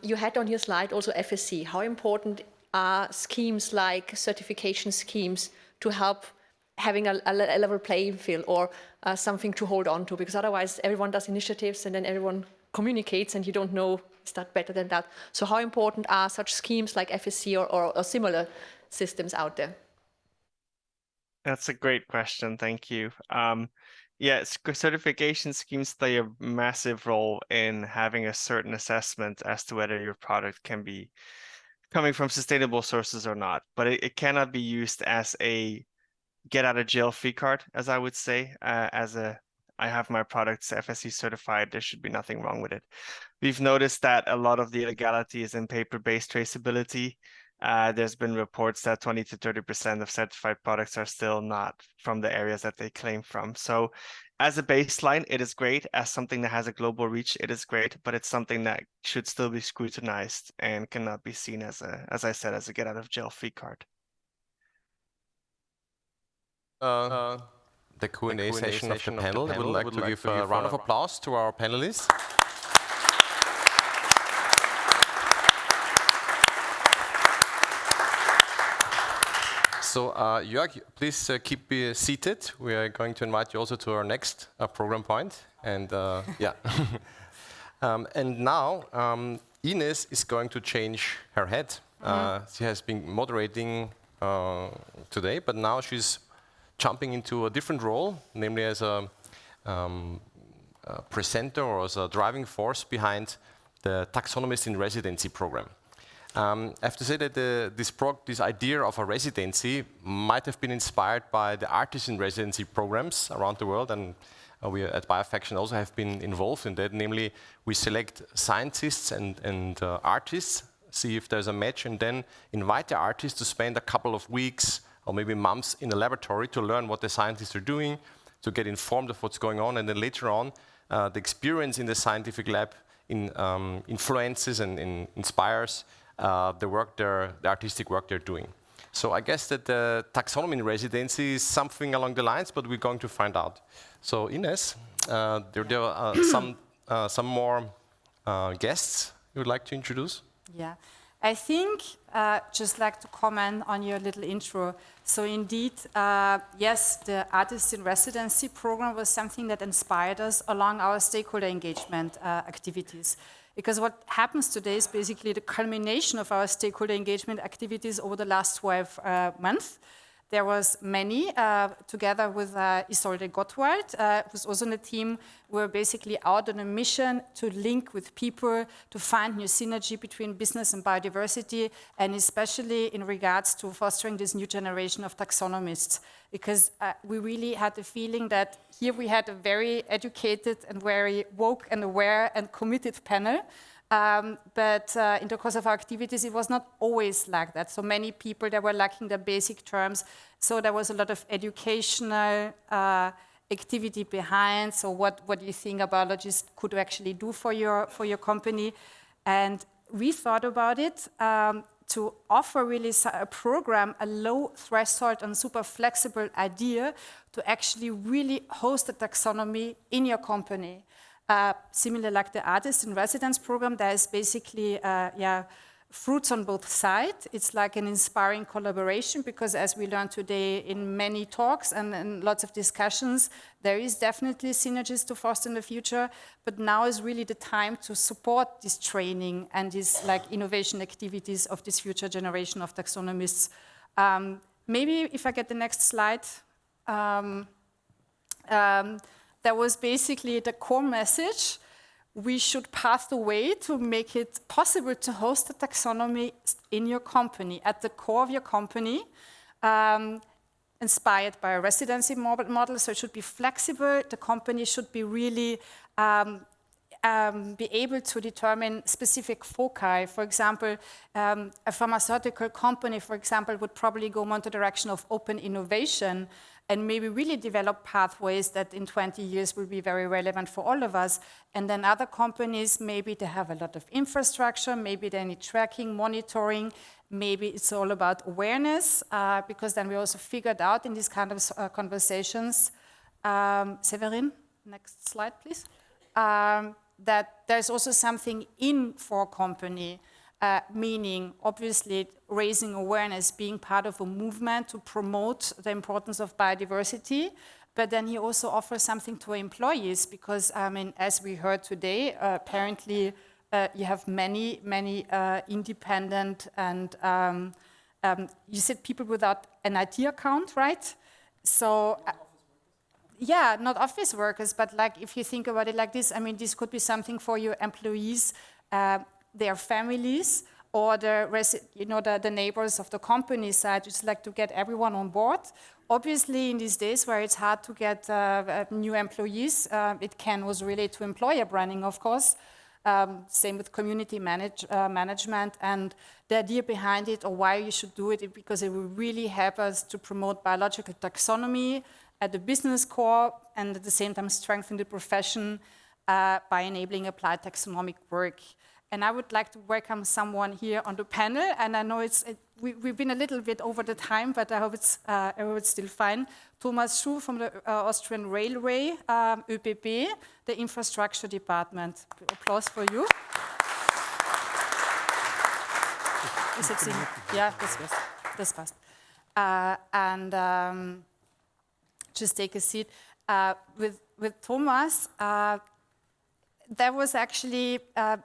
P: You had on your slide also FSC. How important are schemes like certification schemes to help having a level playing field, or something to hold on to? Because otherwise everyone does initiatives and then everyone communicates and you don't know, is that better than that? So how important are such schemes like FSC or similar systems out there?
G: That's a great question, thank you. Yes, certification schemes play a massive role in having a certain assessment as to whether your product can be coming from sustainable sources or not, but it cannot be used as a get out of jail free card, as I would say. I have my products FSC certified, there should be nothing wrong with it. We've noticed that a lot of the illegality is in paper-based traceability. There's been reports that 20 to 30% of certified products are still not from the areas that they claim from. So as a baseline, it is great. As something that has a global reach, it is great, but it's something that should still be scrutinized and cannot be seen as I said, as a get out of jail free card.
A: The Q&A session of the panel. I would like to give a round of applause to our panelists. So, Jörg, please keep seated. We are going to invite you also to our next program point. And yeah. And now, Ines is going to change her hat. She has been moderating today, but now she's jumping into a different role, namely as a presenter or as a driving force behind the Taxonomist in Residency program. I have to say that this idea of a residency might have been inspired by the artists in residency programs around the world, and we at Biofaction also have been involved in that. Namely, we select scientists and artists, see if there's a match, and then invite the artists to spend a couple of weeks or maybe months in a laboratory to learn what the scientists are doing, to get informed of what's going on, and then later on, the experience in the scientific lab influences and inspires the artistic work they're doing. So I guess that the taxonomy in residency is something along the lines, but we're going to find out. So Ines, there are some more guests you would like to introduce?
B: Yeah, I think just like to comment on your little intro. So indeed, yes, the Artists in Residency program was something that inspired us along our stakeholder engagement activities. Because what happens today is basically the culmination of our stakeholder engagement activities over the last 12 months. There was many, together with Isolde Gottwald, who was also in the team. We were basically out on a mission to link with people, to find new synergy between business and biodiversity, and especially in regards to fostering this new generation of taxonomists. Because we really had the feeling that here we had a very educated and very woke and aware and committed panel. But in the course of our activities, it was not always like that. So many people that were lacking the basic terms. So there was a lot of educational activity behind. So what do you think a biologist could actually do for your company? And we thought about it to offer really a program, a low threshold and super flexible idea to actually really host a taxonomy in your company. Similar like the Artist in Residence program, there is basically fruits on both sides. It's like an inspiring collaboration because as we learned today in many talks and lots of discussions, there is definitely synergies to foster in the future, but now is really the time to support this training and these like innovation activities of this future generation of taxonomists. Maybe if I get the next slide, that was basically the core message. We should pave the way to make it possible to host a taxonomy in your company, at the core of your company, inspired by a residency model. So it should be flexible. The company should be really be able to determine specific foci. For example, a pharmaceutical company, for example, would probably go more in the direction of open innovation and maybe really develop pathways that in 20 years will be very relevant for all of us. And then other companies, maybe they have a lot of infrastructure, maybe they need tracking, monitoring, maybe it's all about awareness, because then we also figured out in these kind of conversations, Severin, next slide, please, that there's also something in for a company, meaning obviously raising awareness, being part of a movement to promote the importance of biodiversity, but then he also offers something to employees because, I mean, as we heard today, apparently you have many independent and you said people without an IT account, right? So, yeah, not office workers, but like if you think about it like this, I mean, this could be something for your employees, their families, or the neighbors of the company side, just like to get everyone on board. Obviously, in these days where it's hard to get new employees, it can also relate to employer branding, of course. Same with community management, and the idea behind it, or why you should do it, is because it will really help us to promote biological taxonomy at the business core, and at the same time strengthen the profession by enabling applied taxonomic work. And I would like to welcome someone here on the panel, and I know we've been a little bit over the time, but I hope it's still fine. Thomas Schuh from the Austrian Railway, ÖBB, the Infrastructure Department. Applause for you. Is it yeah, das passt. And just take a seat. With Thomas, there was actually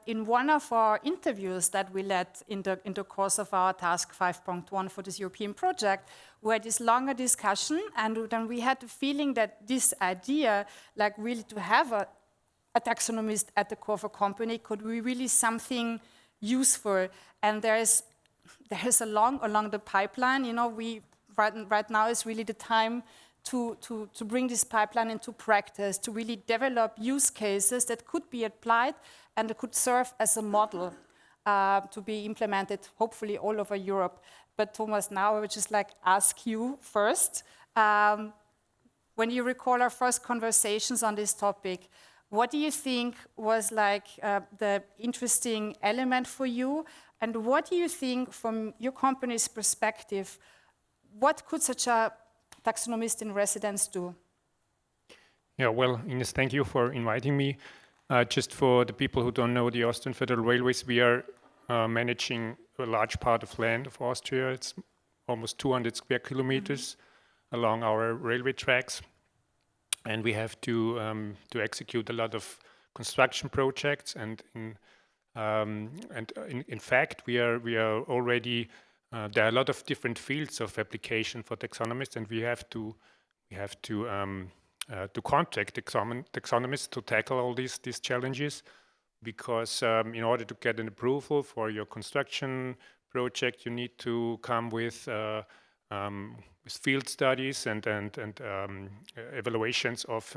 B: in one of our interviews that we led in the course of our task 5.1 for this European project, we had this longer discussion, and then we had the feeling that this idea, like really to have a taxonomist at the core of a company, could be really something useful. And there is along the pipeline, you know, right now is really the time to bring this pipeline into practice, to really develop use cases that could be applied and that could serve as a model to be implemented, hopefully all over Europe. But Thomas, now I would just like ask you first, when you recall our first conversations on this topic, what do you think was like the interesting element for you? And what do you think from your company's perspective, what could such a taxonomist in residence do?
N: Yeah, well, Ines, thank you for inviting me. Just for the people who don't know the Austrian Federal Railways, we are managing a large part of land of Austria. It's almost 200 square kilometers along our railway tracks. And we have to execute a lot of construction projects. And in fact, we are already there are a lot of different fields of application for taxonomists, and we have to contact taxonomists to tackle all these challenges, because in order to get an approval for your construction project, you need to come with field studies and evaluations of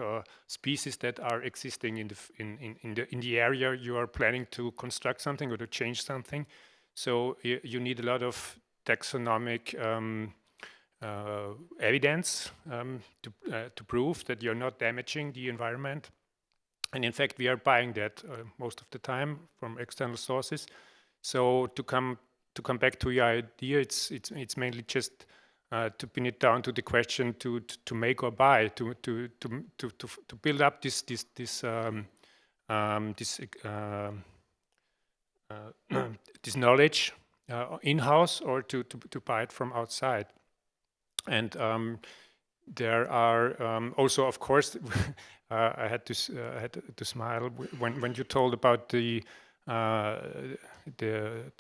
N: species that are existing in the area you are planning to construct something or to change something. So you need a lot of taxonomic evidence to prove that you're not damaging the environment. And in fact, we are buying that most of the time from external sources. So to come back to your idea, it's mainly just to pin it down to the question to make or buy, to build up this knowledge in-house, or to buy it from outside. And there are also, of course, I had to smile when you told about the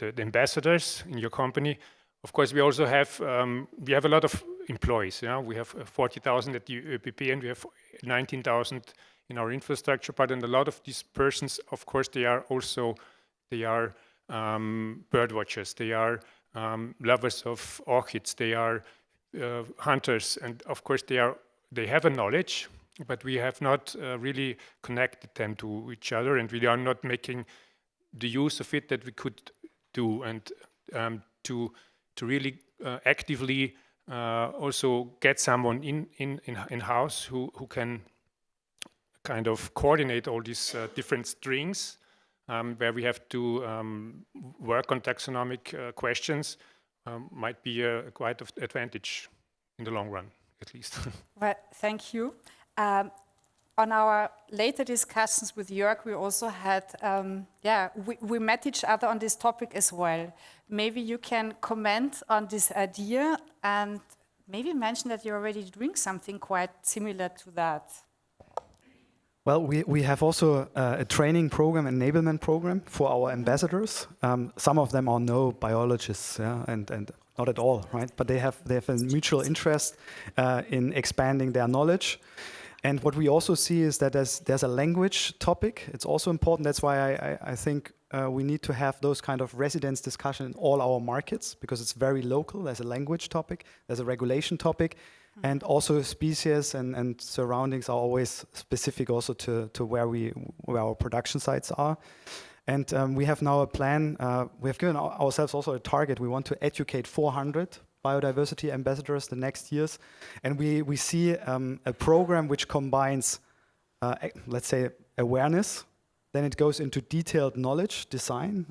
N: ambassadors in your company. Of course, we also have a lot of employees. You know, we have 40,000 at the ÖPP, and we have 19,000 in our infrastructure. But and a lot of these persons, of course, they are bird watchers. They are lovers of orchids. They are hunters, and of course, they have a knowledge, but we have not really connected them to each other, and we are not making the use of it that we could do, and to really actively also get someone in house who can kind of coordinate all these different strings, where we have to work on taxonomic questions, might be quite an advantage in the long run, at least.
B: Well, thank you. On our later discussions with Jörg, we also had, we met each other on this topic as well. Maybe you can comment on this idea and maybe mention that you're already doing something quite similar to that.
E: Well, we have also a training program, enablement program for our ambassadors. Some of them are no biologists, and not at all, right? But they have a mutual interest in expanding their knowledge. And what we also see is that there's a language topic. It's also important. That's why I think we need to have those kind of residence discussion in all our markets, because it's very local. There's a language topic, there's a regulation topic, and also species and surroundings are always specific also to where our production sites are. And we have now a plan. We have given ourselves also a target. We want to educate 400 biodiversity ambassadors the next years, and we see a program which combines, let's say, awareness. Then it goes into detailed knowledge design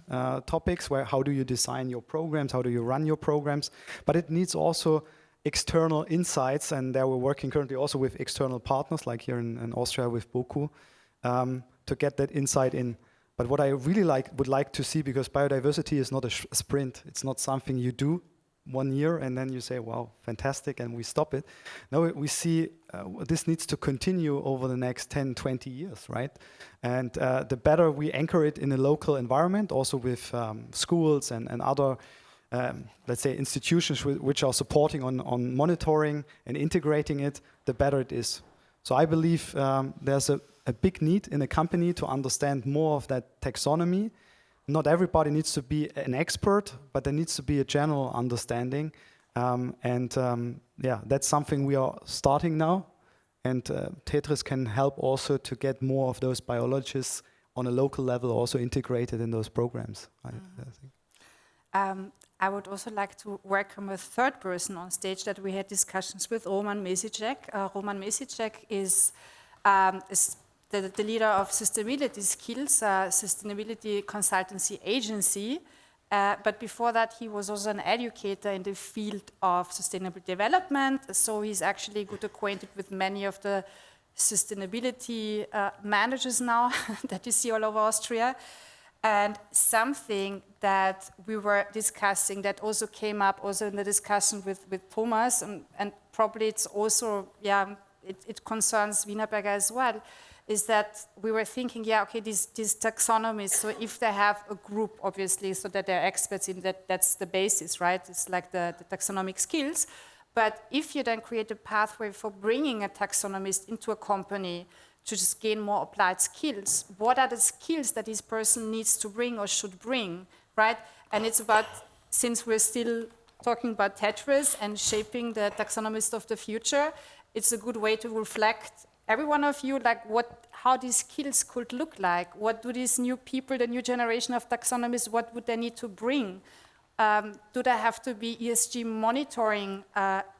E: topics, where how do you design your programs, how do you run your programs, but it needs also external insights, and there we're working currently also with external partners, like here in Austria with BOKU, to get that insight in. But what I really would like to see, because biodiversity is not a sprint, it's not something you do 1 year and then you say, wow, fantastic, and we stop it. No, we see this needs to continue over the next 10, 20 years, right? And the better we anchor it in a local environment, also with schools and other, let's say, institutions which are supporting on monitoring and integrating it, the better it is. So I believe there's a big need in a company to understand more of that taxonomy. Not everybody needs to be an expert, but there needs to be a general understanding. Yeah, that's something we are starting now. And TETTRIs can help also to get more of those biologists on a local level also integrated in those programs, I think.
B: I would also like to welcome a third person on stage that we had discussions with, Roman Mesicek. Roman Mesicek is the leader of Sustainability Skills, sustainability consultancy agency. But before that, he was also an educator in the field of sustainable development. So he's actually good acquainted with many of the sustainability managers now that you see all over Austria. And something that we were discussing that also came up also in the discussion with Thomas, and probably it's also, it concerns Wienerberger as well, is that we were thinking, okay, these taxonomies, so if they have a group, obviously, so that they're experts in that, that's the basis, right? It's like the taxonomic skills. But if you then create a pathway for bringing a taxonomist into a company to just gain more applied skills, what are the skills that this person needs to bring or should bring, right? And it's about, since we're still talking about TETTRIs and shaping the taxonomist of the future, it's a good way to reflect every one of you, like how these skills could look like. What do these new people, the new generation of taxonomists, what would they need to bring? Do they have to be ESG monitoring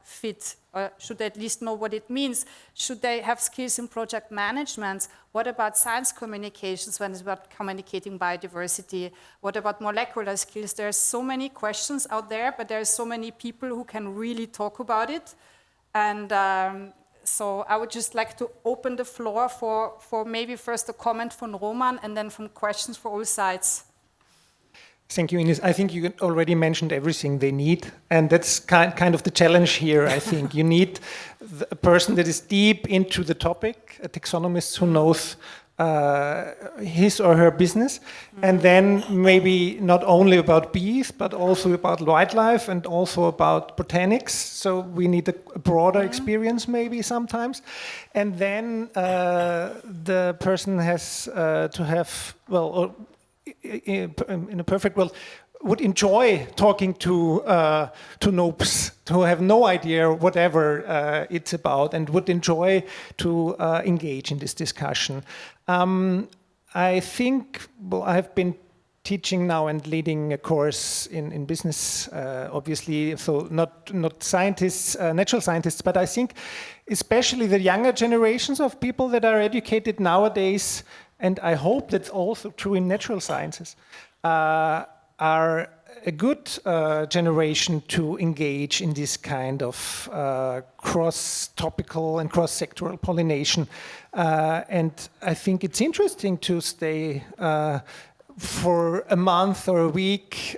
B: fit? Or should they at least know what it means? Should they have skills in project management? What about science communications when it's about communicating biodiversity? What about molecular skills? There are so many questions out there, but there are so many people who can really talk about it. And so I would just like to open the floor for maybe first a comment from Roman and then from questions for all sides.
N: Thank you, Ines. I think you already mentioned everything they need, and that's kind of the challenge here, I think. You need a person that is deep into the topic, a taxonomist who knows his or her business, and then maybe not only about bees, but also about wildlife and also about botanics. So we need a broader experience maybe sometimes. And then the person has to have, well, in a perfect world, would enjoy talking to noobs who have no idea whatever it's about, and would enjoy to engage in this discussion. I think, well, I have been teaching now and leading a course in business, obviously, so not scientists, natural scientists, but I think especially the younger generations of people that are educated nowadays, and I hope that's also true in natural sciences, are a good generation to engage in this kind of cross-topical and cross-sectoral pollination. And I think it's interesting to stay for a month or a week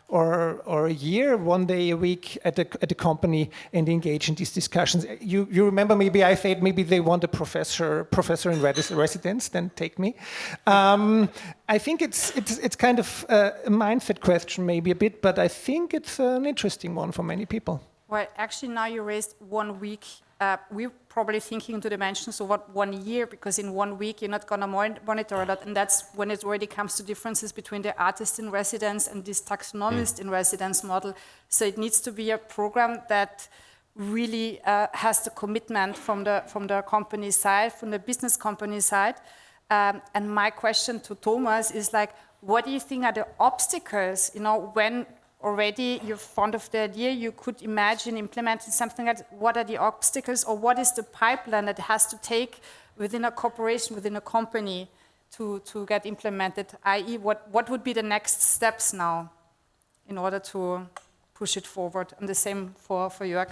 N: or a year, one day a week at a company and engage in these discussions. You remember, maybe I said maybe they want a professor in residence, then take me. I think it's kind of a mindset question maybe a bit, but I think it's an interesting one for many people.
B: Well, actually now you raised 1 week. We're probably thinking into dimensions of what 1 year, because in 1 week you're not going to monitor a lot, and that's when it already comes to differences between the artist in residence and this taxonomist in residence model. So it needs to be a program that really has the commitment from the company side, from the business company side. And my question to Thomas is like, what do you think are the obstacles, when already you're fond of the idea, you could imagine implementing something like that. What are the obstacles, or what is the pipeline that has to take within a corporation, within a company to get implemented, i.e. what would be the next steps now in order to push it forward? And the same for Jörg.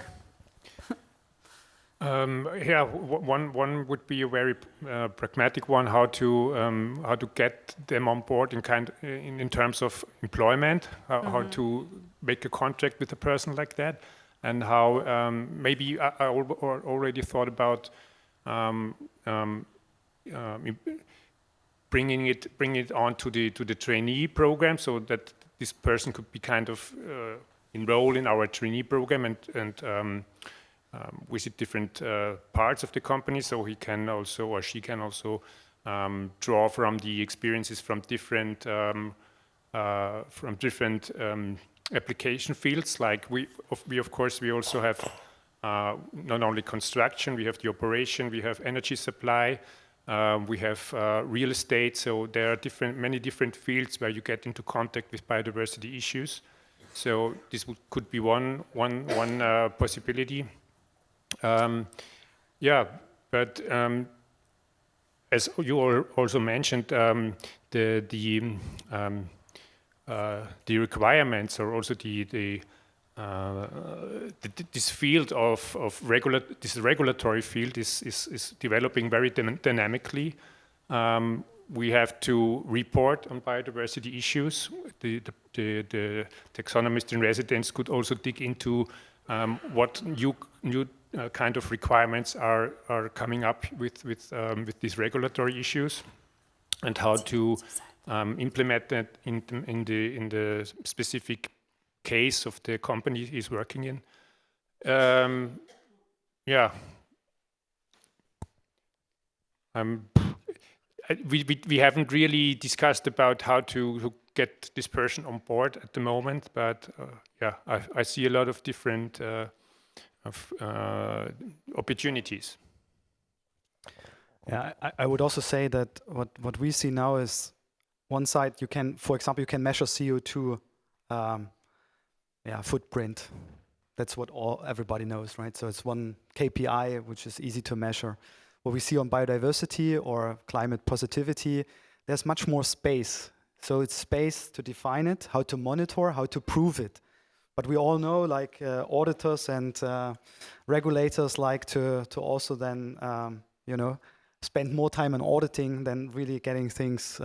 N: Yeah, one would be a very pragmatic one: how to get them on board in terms of employment, how to make a contract with a person like that, and how maybe I already thought about bringing it on to the trainee program, so that this person could be kind of enroll in our trainee program and visit different parts of the company, so he can also, or she can also draw from the experiences from different application fields. Like we of course also have not only construction, we have the operation, we have energy supply, we have real estate. So there are many different fields where you get into contact with biodiversity issues. So this could be one possibility. Yeah, but as you also mentioned, the requirements, or also this field of regulatory field is developing very dynamically. We have to report on biodiversity issues. The taxonomist in residence could also dig into what new kind of requirements are coming up with these regulatory issues, and how to implement that in the specific case of the company he's working in. Yeah. We haven't really discussed about how to get this person on board at the moment, but yeah, I see a lot of different opportunities.
E: Yeah, I would also say that what we see now is one side, you can, for example, you can measure CO2 footprint. That's what everybody knows, right? So it's one KPI, which is easy to measure. What we see on biodiversity or climate positivity, there's much more space. So it's space to define it, how to monitor, how to prove it. But we all know, like auditors and regulators like to also then, spend more time on auditing than really getting things,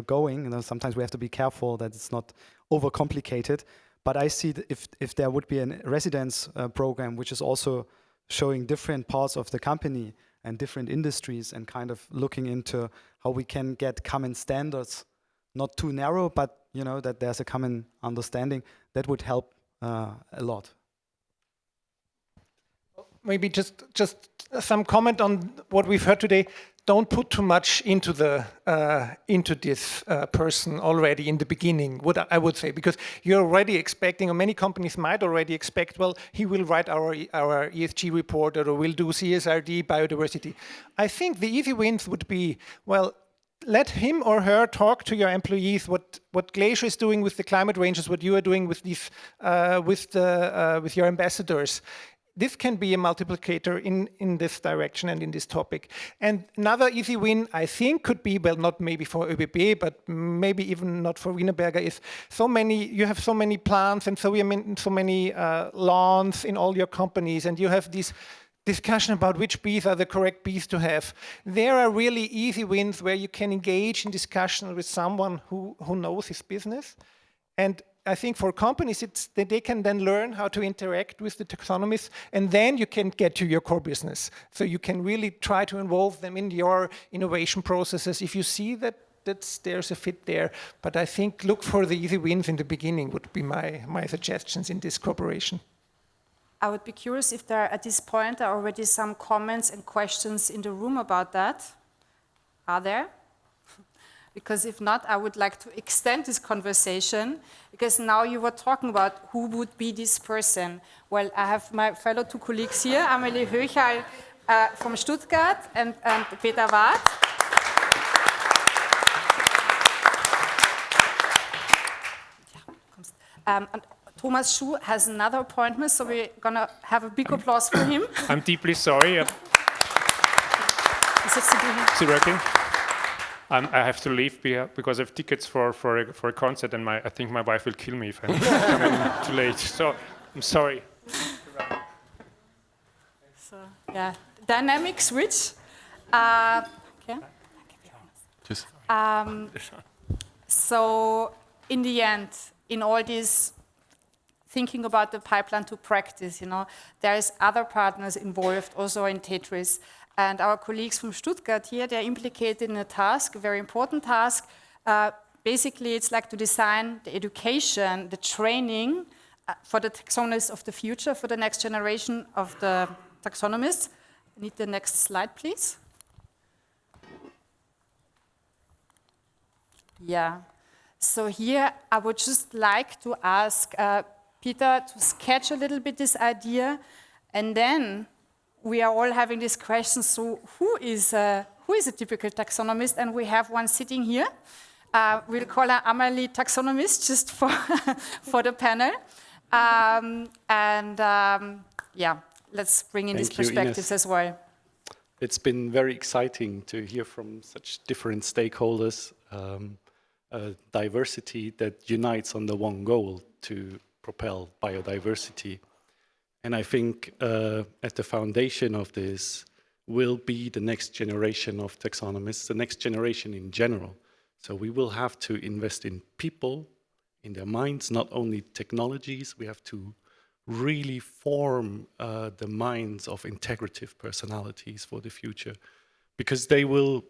E: going. Sometimes we have to be careful that it's not overcomplicated. But I see if there would be a residence program, which is also showing different parts of the company and different industries, and kind of looking into how we can get common standards, not too narrow, but that there's a common understanding, that would help a lot.
Q: Maybe just some comment on what we've heard today. Don't put too much into this person already in the beginning, what I would say, because you're already expecting, or many companies might already expect, well, he will write our ESG report, or will do CSRD biodiversity. I think the easy wins would be, well, let him or her talk to your employees what Glacier is doing with the climate ranges, what you are doing with these with your ambassadors. This can be a multiplicator in this direction and in this topic. And another easy win, I think, could be, well, not maybe for ÖBB, but maybe even not for Wienerberger, is you have so many plants and so many lawns in all your companies, and you have this discussion about which bees are the correct bees to have. There are really easy wins where you can engage in discussion with someone who knows his business. And I think for companies, it's that they can then learn how to interact with the taxonomists, and then you can get to your core business. So you can really try to involve them in your innovation processes if you see that there's a fit there. But I think look for the easy wins in the beginning would be my suggestions in this cooperation.
B: I would be curious if there, at this point, are already some comments and questions in the room about that. Are there? Because if not, I would like to extend this conversation, because now you were talking about who would be this person. Well, I have my fellow two colleagues here, Amelie Höchal from Stuttgart and Peter Ward. And Thomas Schuh has another appointment, so we're going to have a big applause for him.
N: I'm deeply sorry. Is it working? I have to leave because I have tickets for a concert, and I think my wife will kill me if I'm coming too late. So I'm sorry.
B: So. Yeah, dynamic switch. Okay. So in the end, in all this thinking about the pipeline to practice, there is other partners involved also in TETTRIs. And our colleagues from Stuttgart here, they're implicated in a task, a very important task. Basically, it's like to design the education, the training for the taxonomists of the future, for the next generation of the taxonomists. I need the next slide, please. Yeah. So here, I would just like to ask Peter to sketch a little bit this idea, and then we are all having this question, so who is a typical taxonomist? And we have one sitting here. We'll call her Amelie Taxonomist, just for the panel. Yeah, let's bring in these perspectives as well.
R: It's been very exciting to hear from such different stakeholders, diversity that unites on the one goal to propel biodiversity. And I think at the foundation of this will be the next generation of taxonomists, the next generation in general. So we will have to invest in people, in their minds, not only technologies. We have to really form the minds of integrative personalities for the future, because they will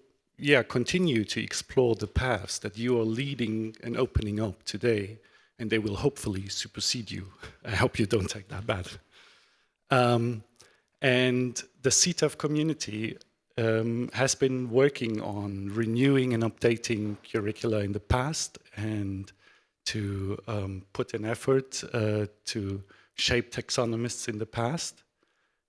R: continue to explore the paths that you are leading and opening up today, and they will hopefully supersede you. I hope you don't take that bad. And the CTAF community has been working on renewing and updating curricula in the past, and to put an effort to shape taxonomists in the past.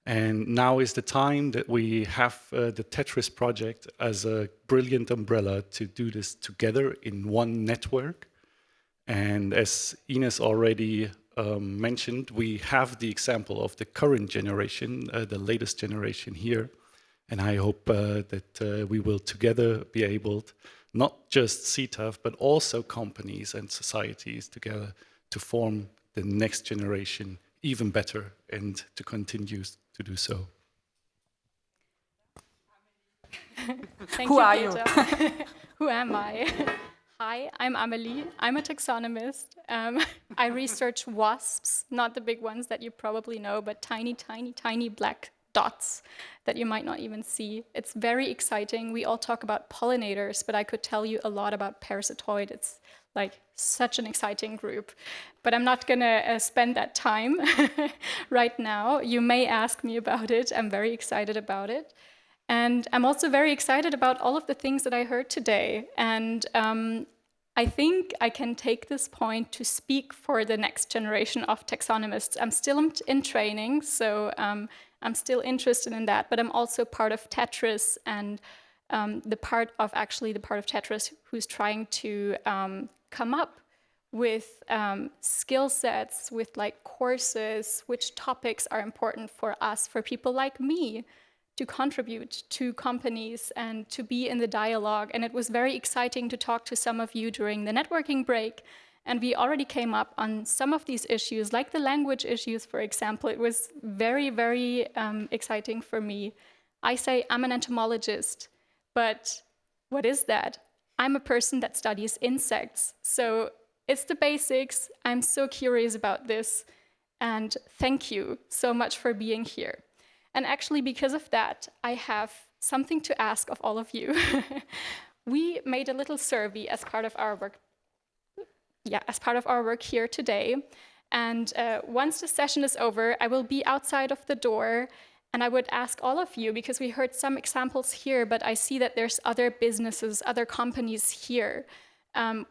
R: And now is the time that we have the TETTRIs project as a brilliant umbrella to do this together in one network. And as Ines already mentioned, we have the example of the current generation, the latest generation here. And I hope that we will together be able, not just CTAF, but also companies and societies together to form the next generation even better and to continue to do so.
S: Who are you? Who am I? Hi, I'm Amelie. I'm a taxonomist. I research wasps, not the big ones that you probably know, but tiny, tiny, tiny black dots that you might not even see. It's very exciting. We all talk about pollinators, but I could tell you a lot about parasitoid. It's like such an exciting group. But I'm not gonna spend that time right now. You may ask me about it. I'm very excited about it. And I'm also very excited about all of the things that I heard today. And I think I can take this point to speak for the next generation of taxonomists. I'm still in training, so I'm still interested in that, but I'm also part of TETTRIs, and the part of TETTRIs who's trying to come up with skill sets, with like courses, which topics are important for us, for people like me, to contribute to companies and to be in the dialogue. And it was very exciting to talk to some of you during the networking break. And we already came up on some of these issues, like the language issues, for example. It was very, very exciting for me. I say I'm an entomologist, but what is that? I'm a person that studies insects. So it's the basics. I'm so curious about this. And thank you so much for being here. And actually, because of that, I have something to ask of all of you. We made a little survey as part of our work. As part of our work here today. And once the session is over, I will be outside of the door, and I would ask all of you, because we heard some examples here, but I see that there's other businesses, other companies here.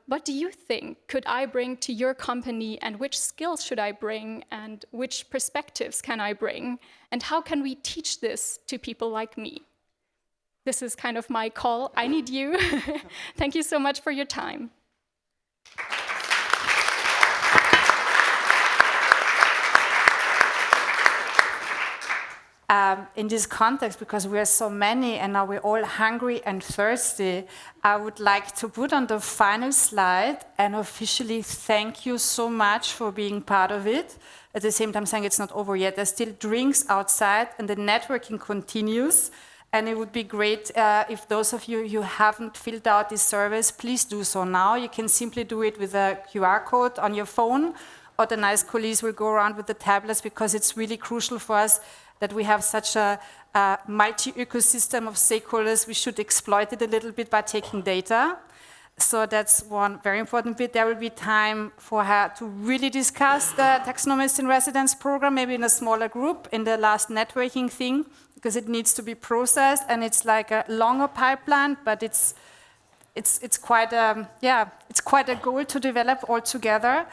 S: What do you think could I bring to your company, and which skills should I bring, and which perspectives can I bring? And how can we teach this to people like me? This is kind of my call. I need you. Thank you so much for your time.
B: In this context, because we are so many and now we're all hungry and thirsty, I would like to put on the final slide and officially thank you so much for being part of it. at the same time saying it's not over yet. There's still drinks outside and the networking continues. And it would be great if those of you who haven't filled out this service, please do so now. You can simply do it with a QR code on your phone, or the nice colleagues will go around with the tablets, because it's really crucial for us that we have such a multi-ecosystem of stakeholders. We should exploit it a little bit by taking data. So that's one very important bit. There will be time for her to really discuss the Taxonomist in Residence program, maybe in a smaller group, in the last networking thing, because it needs to be processed, and it's like a longer pipeline, but it's quite a goal to develop all together.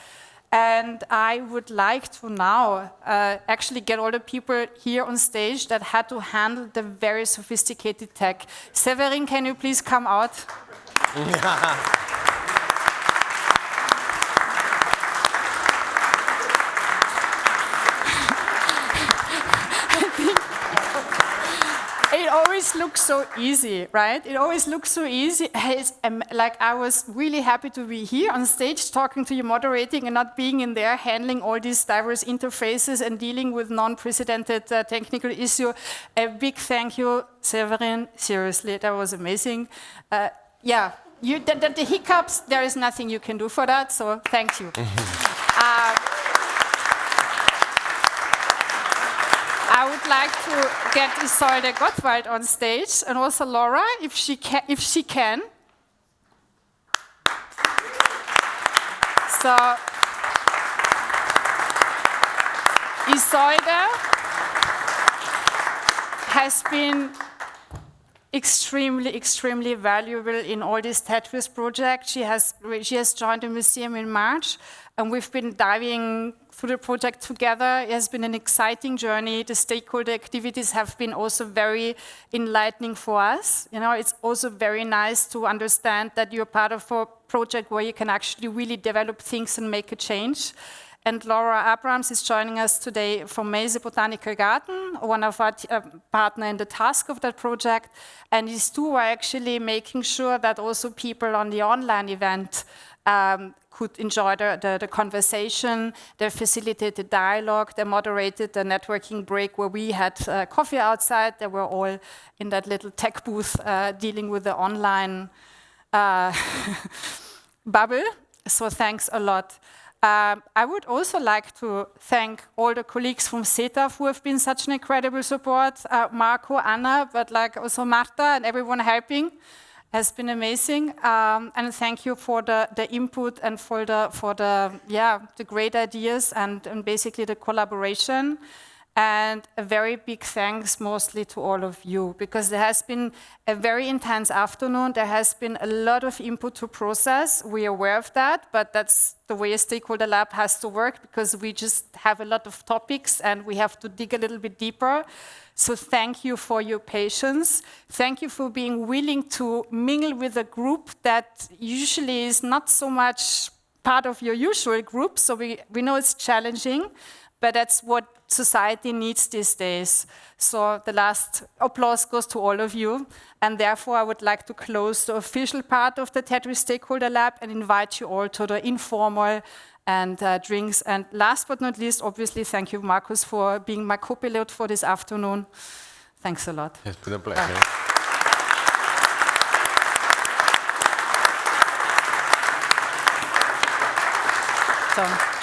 B: And I would like to now actually get all the people here on stage that had to handle the very sophisticated tech. Severin, can you please come out? It always looks so easy, right? It always looks so easy. Like, I was really happy to be here on stage talking to you, moderating, and not being in there handling all these diverse interfaces and dealing with non-precedented technical issue. A big thank you, Severin. Seriously, that was amazing. Yeah, the hiccups, there is nothing you can do for that, so thank you. I would like to get Isolde Gottwald on stage, and also Laura, if she can. So, Isolde has been extremely valuable in all these TETTRIs projects. She has joined the museum in March, and we've been diving through the project together. It has been an exciting journey. The stakeholder activities have been also very enlightening for us. You know, it's also very nice to understand that you're part of a project where you can actually really develop things and make a change. And Laura Abrams is joining us today from Meise Botanical Garden, one of our partners in the task of that project. And these two are actually making sure that also people on the online event could enjoy the conversation. They facilitated dialogue. They moderated the networking break where we had coffee outside. They were all in that little tech booth dealing with the online bubble. So thanks a lot. I would also like to thank all the colleagues from CETAF who have been such an incredible support. Marco, Anna, but like also Marta and everyone helping has been amazing. And thank you for the input and for the great ideas and basically the collaboration. And a very big thanks mostly to all of you, because there has been a very intense afternoon. There has been a lot of input to process. We are aware of that, but that's the way a stakeholder lab has to work, because we just have a lot of topics and we have to dig a little bit deeper. So thank you for your patience. Thank you for being willing to mingle with a group that usually is not so much part of your usual group. So we know it's challenging, but that's what society needs these days. So the last applause goes to all of you. And therefore, I would like to close the official part of the TETTRIs Stakeholder Lab and invite you all to the informal and drinks. And last but not least, obviously, thank you, Markus, for being my co-pilot for this afternoon. Thanks a lot.
A: It's been a pleasure.
B: So.